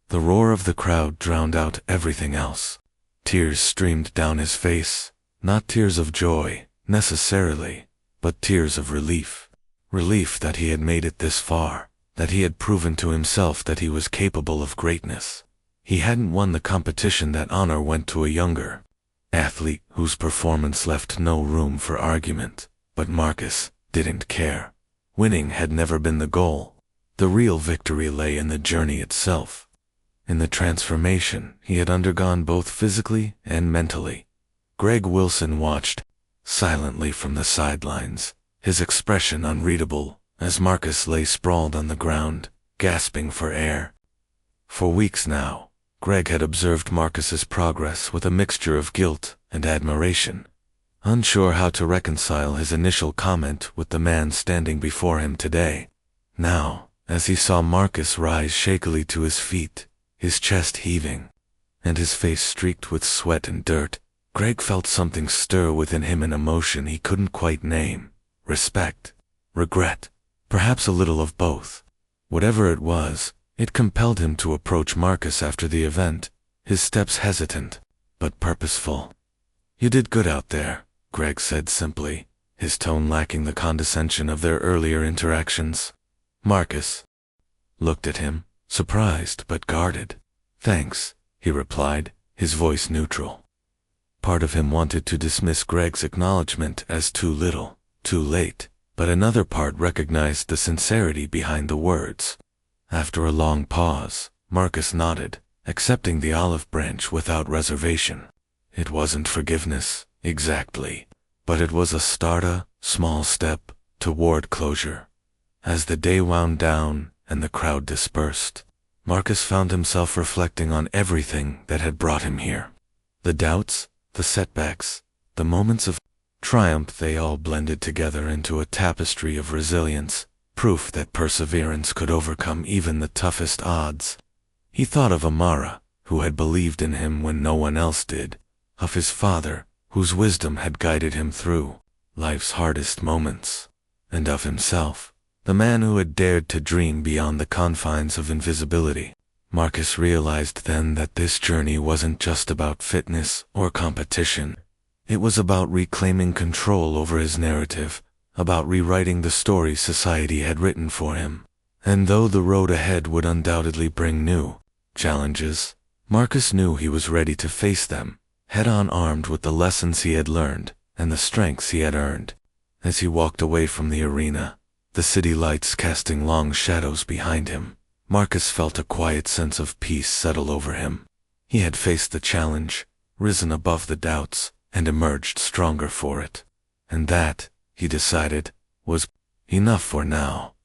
the roar of the crowd drowned out everything else. Tears streamed down his face, not tears of joy, necessarily, but tears of relief. Relief that he had made it this far, that he had proven to himself that he was capable of greatness. He hadn't won the competition, that honor went to a younger athlete whose performance left no room for argument, but Marcus didn't care. Winning had never been the goal. The real victory lay in the journey itself, in the transformation he had undergone both physically and mentally. Greg Wilson watched silently from the sidelines, his expression unreadable, as Marcus lay sprawled on the ground, gasping for air. For weeks now, Greg had observed Marcus's progress with a mixture of guilt and admiration, unsure how to reconcile his initial comment with the man standing before him today. Now, as he saw Marcus rise shakily to his feet, his chest heaving, and his face streaked with sweat and dirt, Greg felt something stir within him, an emotion he couldn't quite name. Respect, regret, perhaps a little of both. Whatever it was, it compelled him to approach Marcus after the event, his steps hesitant, but purposeful. "You did good out there," Greg said simply, his tone lacking the condescension of their earlier interactions. Marcus looked at him, surprised but guarded. "Thanks," he replied, his voice neutral. Part of him wanted to dismiss Greg's acknowledgement as too little, too late, but another part recognized the sincerity behind the words. After a long pause, Marcus nodded, accepting the olive branch without reservation. It wasn't forgiveness, exactly, but it was a small step toward closure. As the day wound down and the crowd dispersed, Marcus found himself reflecting on everything that had brought him here. The doubts, the setbacks, the moments of triumph, they all blended together into a tapestry of resilience, proof that perseverance could overcome even the toughest odds. He thought of Amara, who had believed in him when no one else did, of his father, whose wisdom had guided him through life's hardest moments, and of himself, the man who had dared to dream beyond the confines of invisibility. Marcus realized then that this journey wasn't just about fitness or competition. It was about reclaiming control over his narrative, about rewriting the story society had written for him. And though the road ahead would undoubtedly bring new challenges, Marcus knew he was ready to face them, head-on, armed with the lessons he had learned and the strengths he had earned. As he walked away from the arena, the city lights casting long shadows behind him, Marcus felt a quiet sense of peace settle over him. He had faced the challenge, risen above the doubts, and emerged stronger for it. And that, he decided, was enough for now.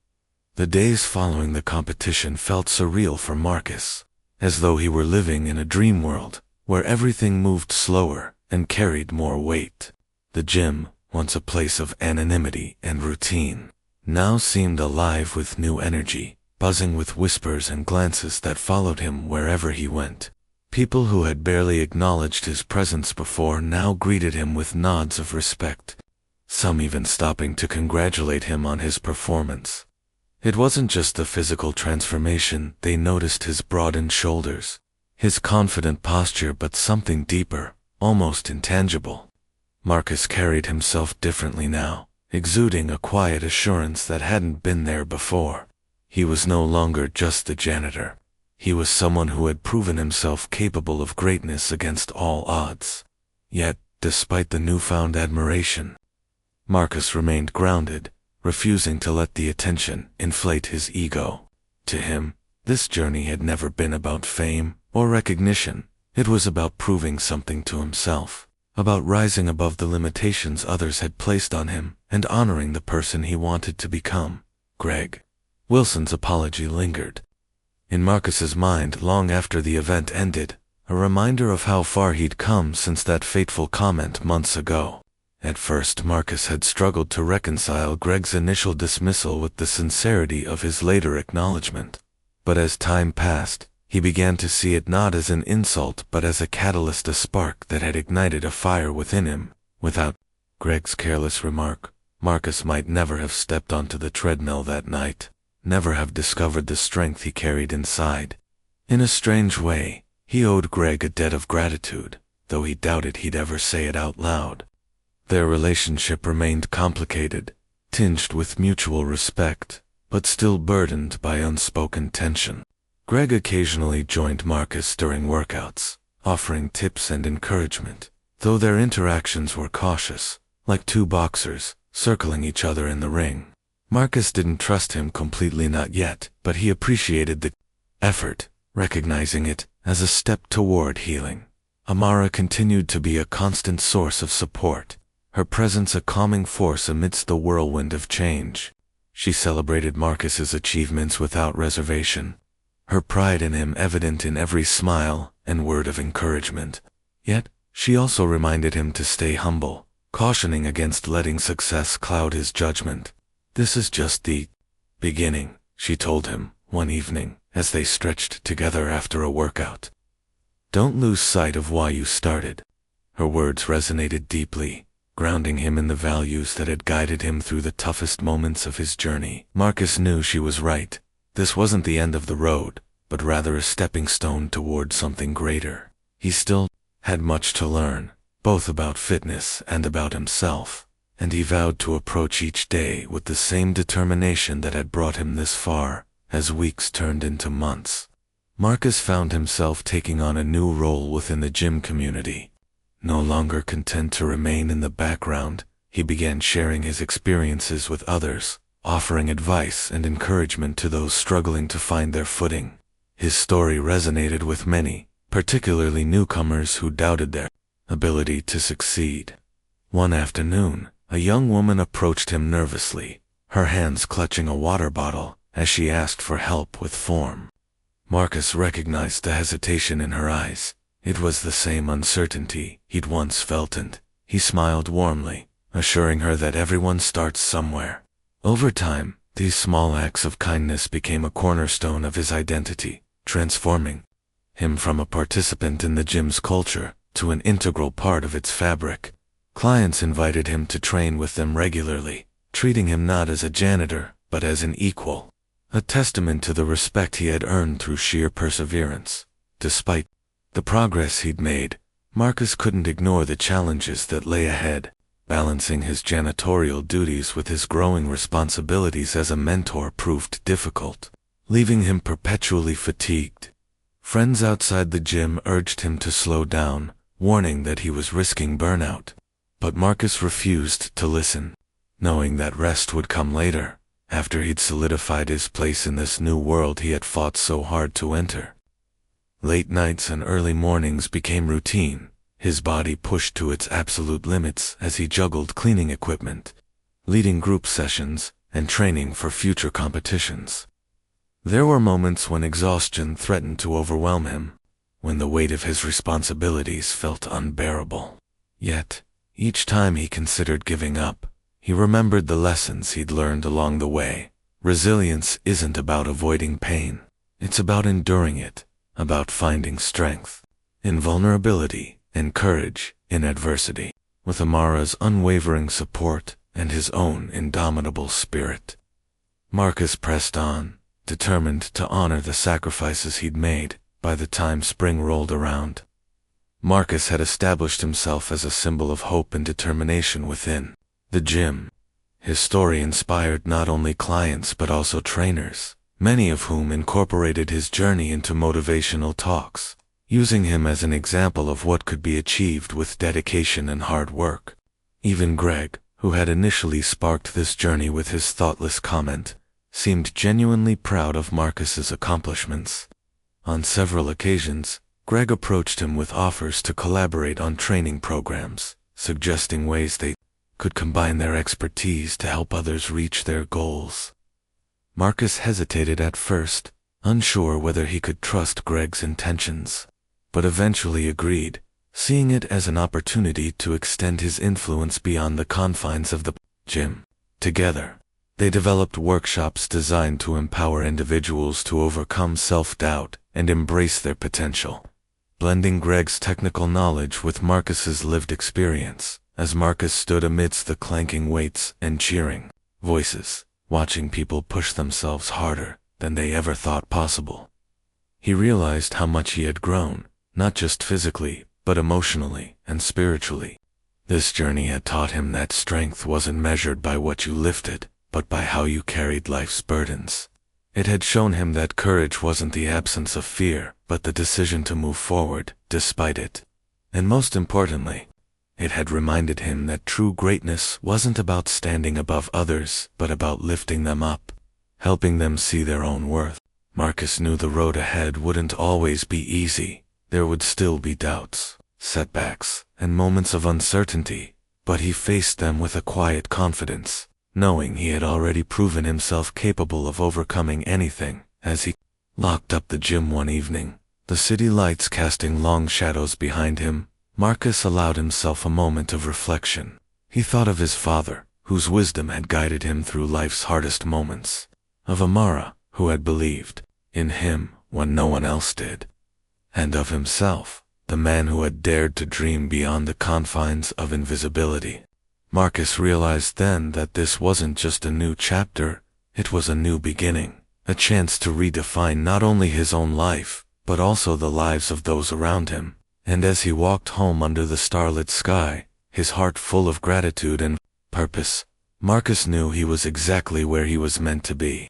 The days following the competition felt surreal for Marcus, as though he were living in a dream world, where everything moved slower and carried more weight. The gym, once a place of anonymity and routine, now seemed alive with new energy, buzzing with whispers and glances that followed him wherever he went. People who had barely acknowledged his presence before now greeted him with nods of respect, some even stopping to congratulate him on his performance. It wasn't just the physical transformation. They noticed his broadened shoulders, his confident posture, but something deeper, almost intangible. Marcus carried himself differently now, exuding a quiet assurance that hadn't been there before. He was no longer just the janitor. He was someone who had proven himself capable of greatness against all odds. Yet, despite the newfound admiration, Marcus remained grounded, refusing to let the attention inflate his ego. To him, this journey had never been about fame or recognition. It was about proving something to himself, about rising above the limitations others had placed on him and honoring the person he wanted to become. Greg Wilson's apology lingered in Marcus's mind long after the event ended, a reminder of how far he'd come since that fateful comment months ago. At first, Marcus had struggled to reconcile Greg's initial dismissal with the sincerity of his later acknowledgement. But as time passed, he began to see it not as an insult but as a catalyst, a spark that had ignited a fire within him. Without Greg's careless remark, Marcus might never have stepped onto the treadmill that night, never have discovered the strength he carried inside. In a strange way, he owed Greg a debt of gratitude, though he doubted he'd ever say it out loud. Their relationship remained complicated, tinged with mutual respect, but still burdened by unspoken tension. Greg occasionally joined Marcus during workouts, offering tips and encouragement, though their interactions were cautious, like two boxers circling each other in the ring. Marcus didn't trust him completely, not yet, but he appreciated the effort, recognizing it as a step toward healing. Amara continued to be a constant source of support, her presence a calming force amidst the whirlwind of change. She celebrated Marcus's achievements without reservation, her pride in him evident in every smile and word of encouragement. Yet, she also reminded him to stay humble, cautioning against letting success cloud his judgment. "This is just the beginning," she told him one evening as they stretched together after a workout. "Don't lose sight of why you started." Her words resonated deeply, grounding him in the values that had guided him through the toughest moments of his journey. Marcus knew she was right. This wasn't the end of the road, but rather a stepping stone toward something greater. He still had much to learn, both about fitness and about himself, and he vowed to approach each day with the same determination that had brought him this far. As weeks turned into months, Marcus found himself taking on a new role within the gym community. No longer content to remain in the background, he began sharing his experiences with others, offering advice and encouragement to those struggling to find their footing. His story resonated with many, particularly newcomers who doubted their ability to succeed. One afternoon, a young woman approached him nervously, her hands clutching a water bottle as she asked for help with form. Marcus recognized the hesitation in her eyes. It was the same uncertainty he'd once felt, and he smiled warmly, assuring her that everyone starts somewhere. Over time, these small acts of kindness became a cornerstone of his identity, transforming him from a participant in the gym's culture to an integral part of its fabric. Clients invited him to train with them regularly, treating him not as a janitor, but as an equal, a testament to the respect he had earned through sheer perseverance. Despite the progress he'd made, Marcus couldn't ignore the challenges that lay ahead. Balancing his janitorial duties with his growing responsibilities as a mentor proved difficult, leaving him perpetually fatigued. Friends outside the gym urged him to slow down, warning that he was risking burnout. But Marcus refused to listen, knowing that rest would come later, after he'd solidified his place in this new world he had fought so hard to enter. Late nights and early mornings became routine, his body pushed to its absolute limits as he juggled cleaning equipment, leading group sessions, and training for future competitions. There were moments when exhaustion threatened to overwhelm him, when the weight of his responsibilities felt unbearable. Yet, each time he considered giving up, he remembered the lessons he'd learned along the way. Resilience isn't about avoiding pain. It's about enduring it, about finding strength in vulnerability and courage in adversity. With Amara's unwavering support and his own indomitable spirit, Marcus pressed on, determined to honor the sacrifices he'd made. By the time spring rolled around, Marcus had established himself as a symbol of hope and determination within the gym. His story inspired not only clients but also trainers, many of whom incorporated his journey into motivational talks, using him as an example of what could be achieved with dedication and hard work. Even Greg, who had initially sparked this journey with his thoughtless comment, seemed genuinely proud of Marcus's accomplishments. On several occasions, Greg approached him with offers to collaborate on training programs, suggesting ways they could combine their expertise to help others reach their goals. Marcus hesitated at first, unsure whether he could trust Greg's intentions, but eventually agreed, seeing it as an opportunity to extend his influence beyond the confines of the gym. Together, they developed workshops designed to empower individuals to overcome self-doubt and embrace their potential, blending Greg's technical knowledge with Marcus's lived experience. As Marcus stood amidst the clanking weights and cheering voices, watching people push themselves harder than they ever thought possible, he realized how much he had grown, not just physically, but emotionally and spiritually. This journey had taught him that strength wasn't measured by what you lifted, but by how you carried life's burdens. It had shown him that courage wasn't the absence of fear, but the decision to move forward, despite it. And most importantly, it had reminded him that true greatness wasn't about standing above others, but about lifting them up, helping them see their own worth. Marcus knew the road ahead wouldn't always be easy. There would still be doubts, setbacks, and moments of uncertainty, but he faced them with a quiet confidence, knowing he had already proven himself capable of overcoming anything. As he locked up the gym one evening, the city lights casting long shadows behind him, Marcus allowed himself a moment of reflection. He thought of his father, whose wisdom had guided him through life's hardest moments, of Amara, who had believed in him when no one else did, and of himself, the man who had dared to dream beyond the confines of invisibility. Marcus realized then that this wasn't just a new chapter, it was a new beginning, a chance to redefine not only his own life, but also the lives of those around him. And as he walked home under the starlit sky, his heart full of gratitude and purpose, Marcus knew he was exactly where he was meant to be.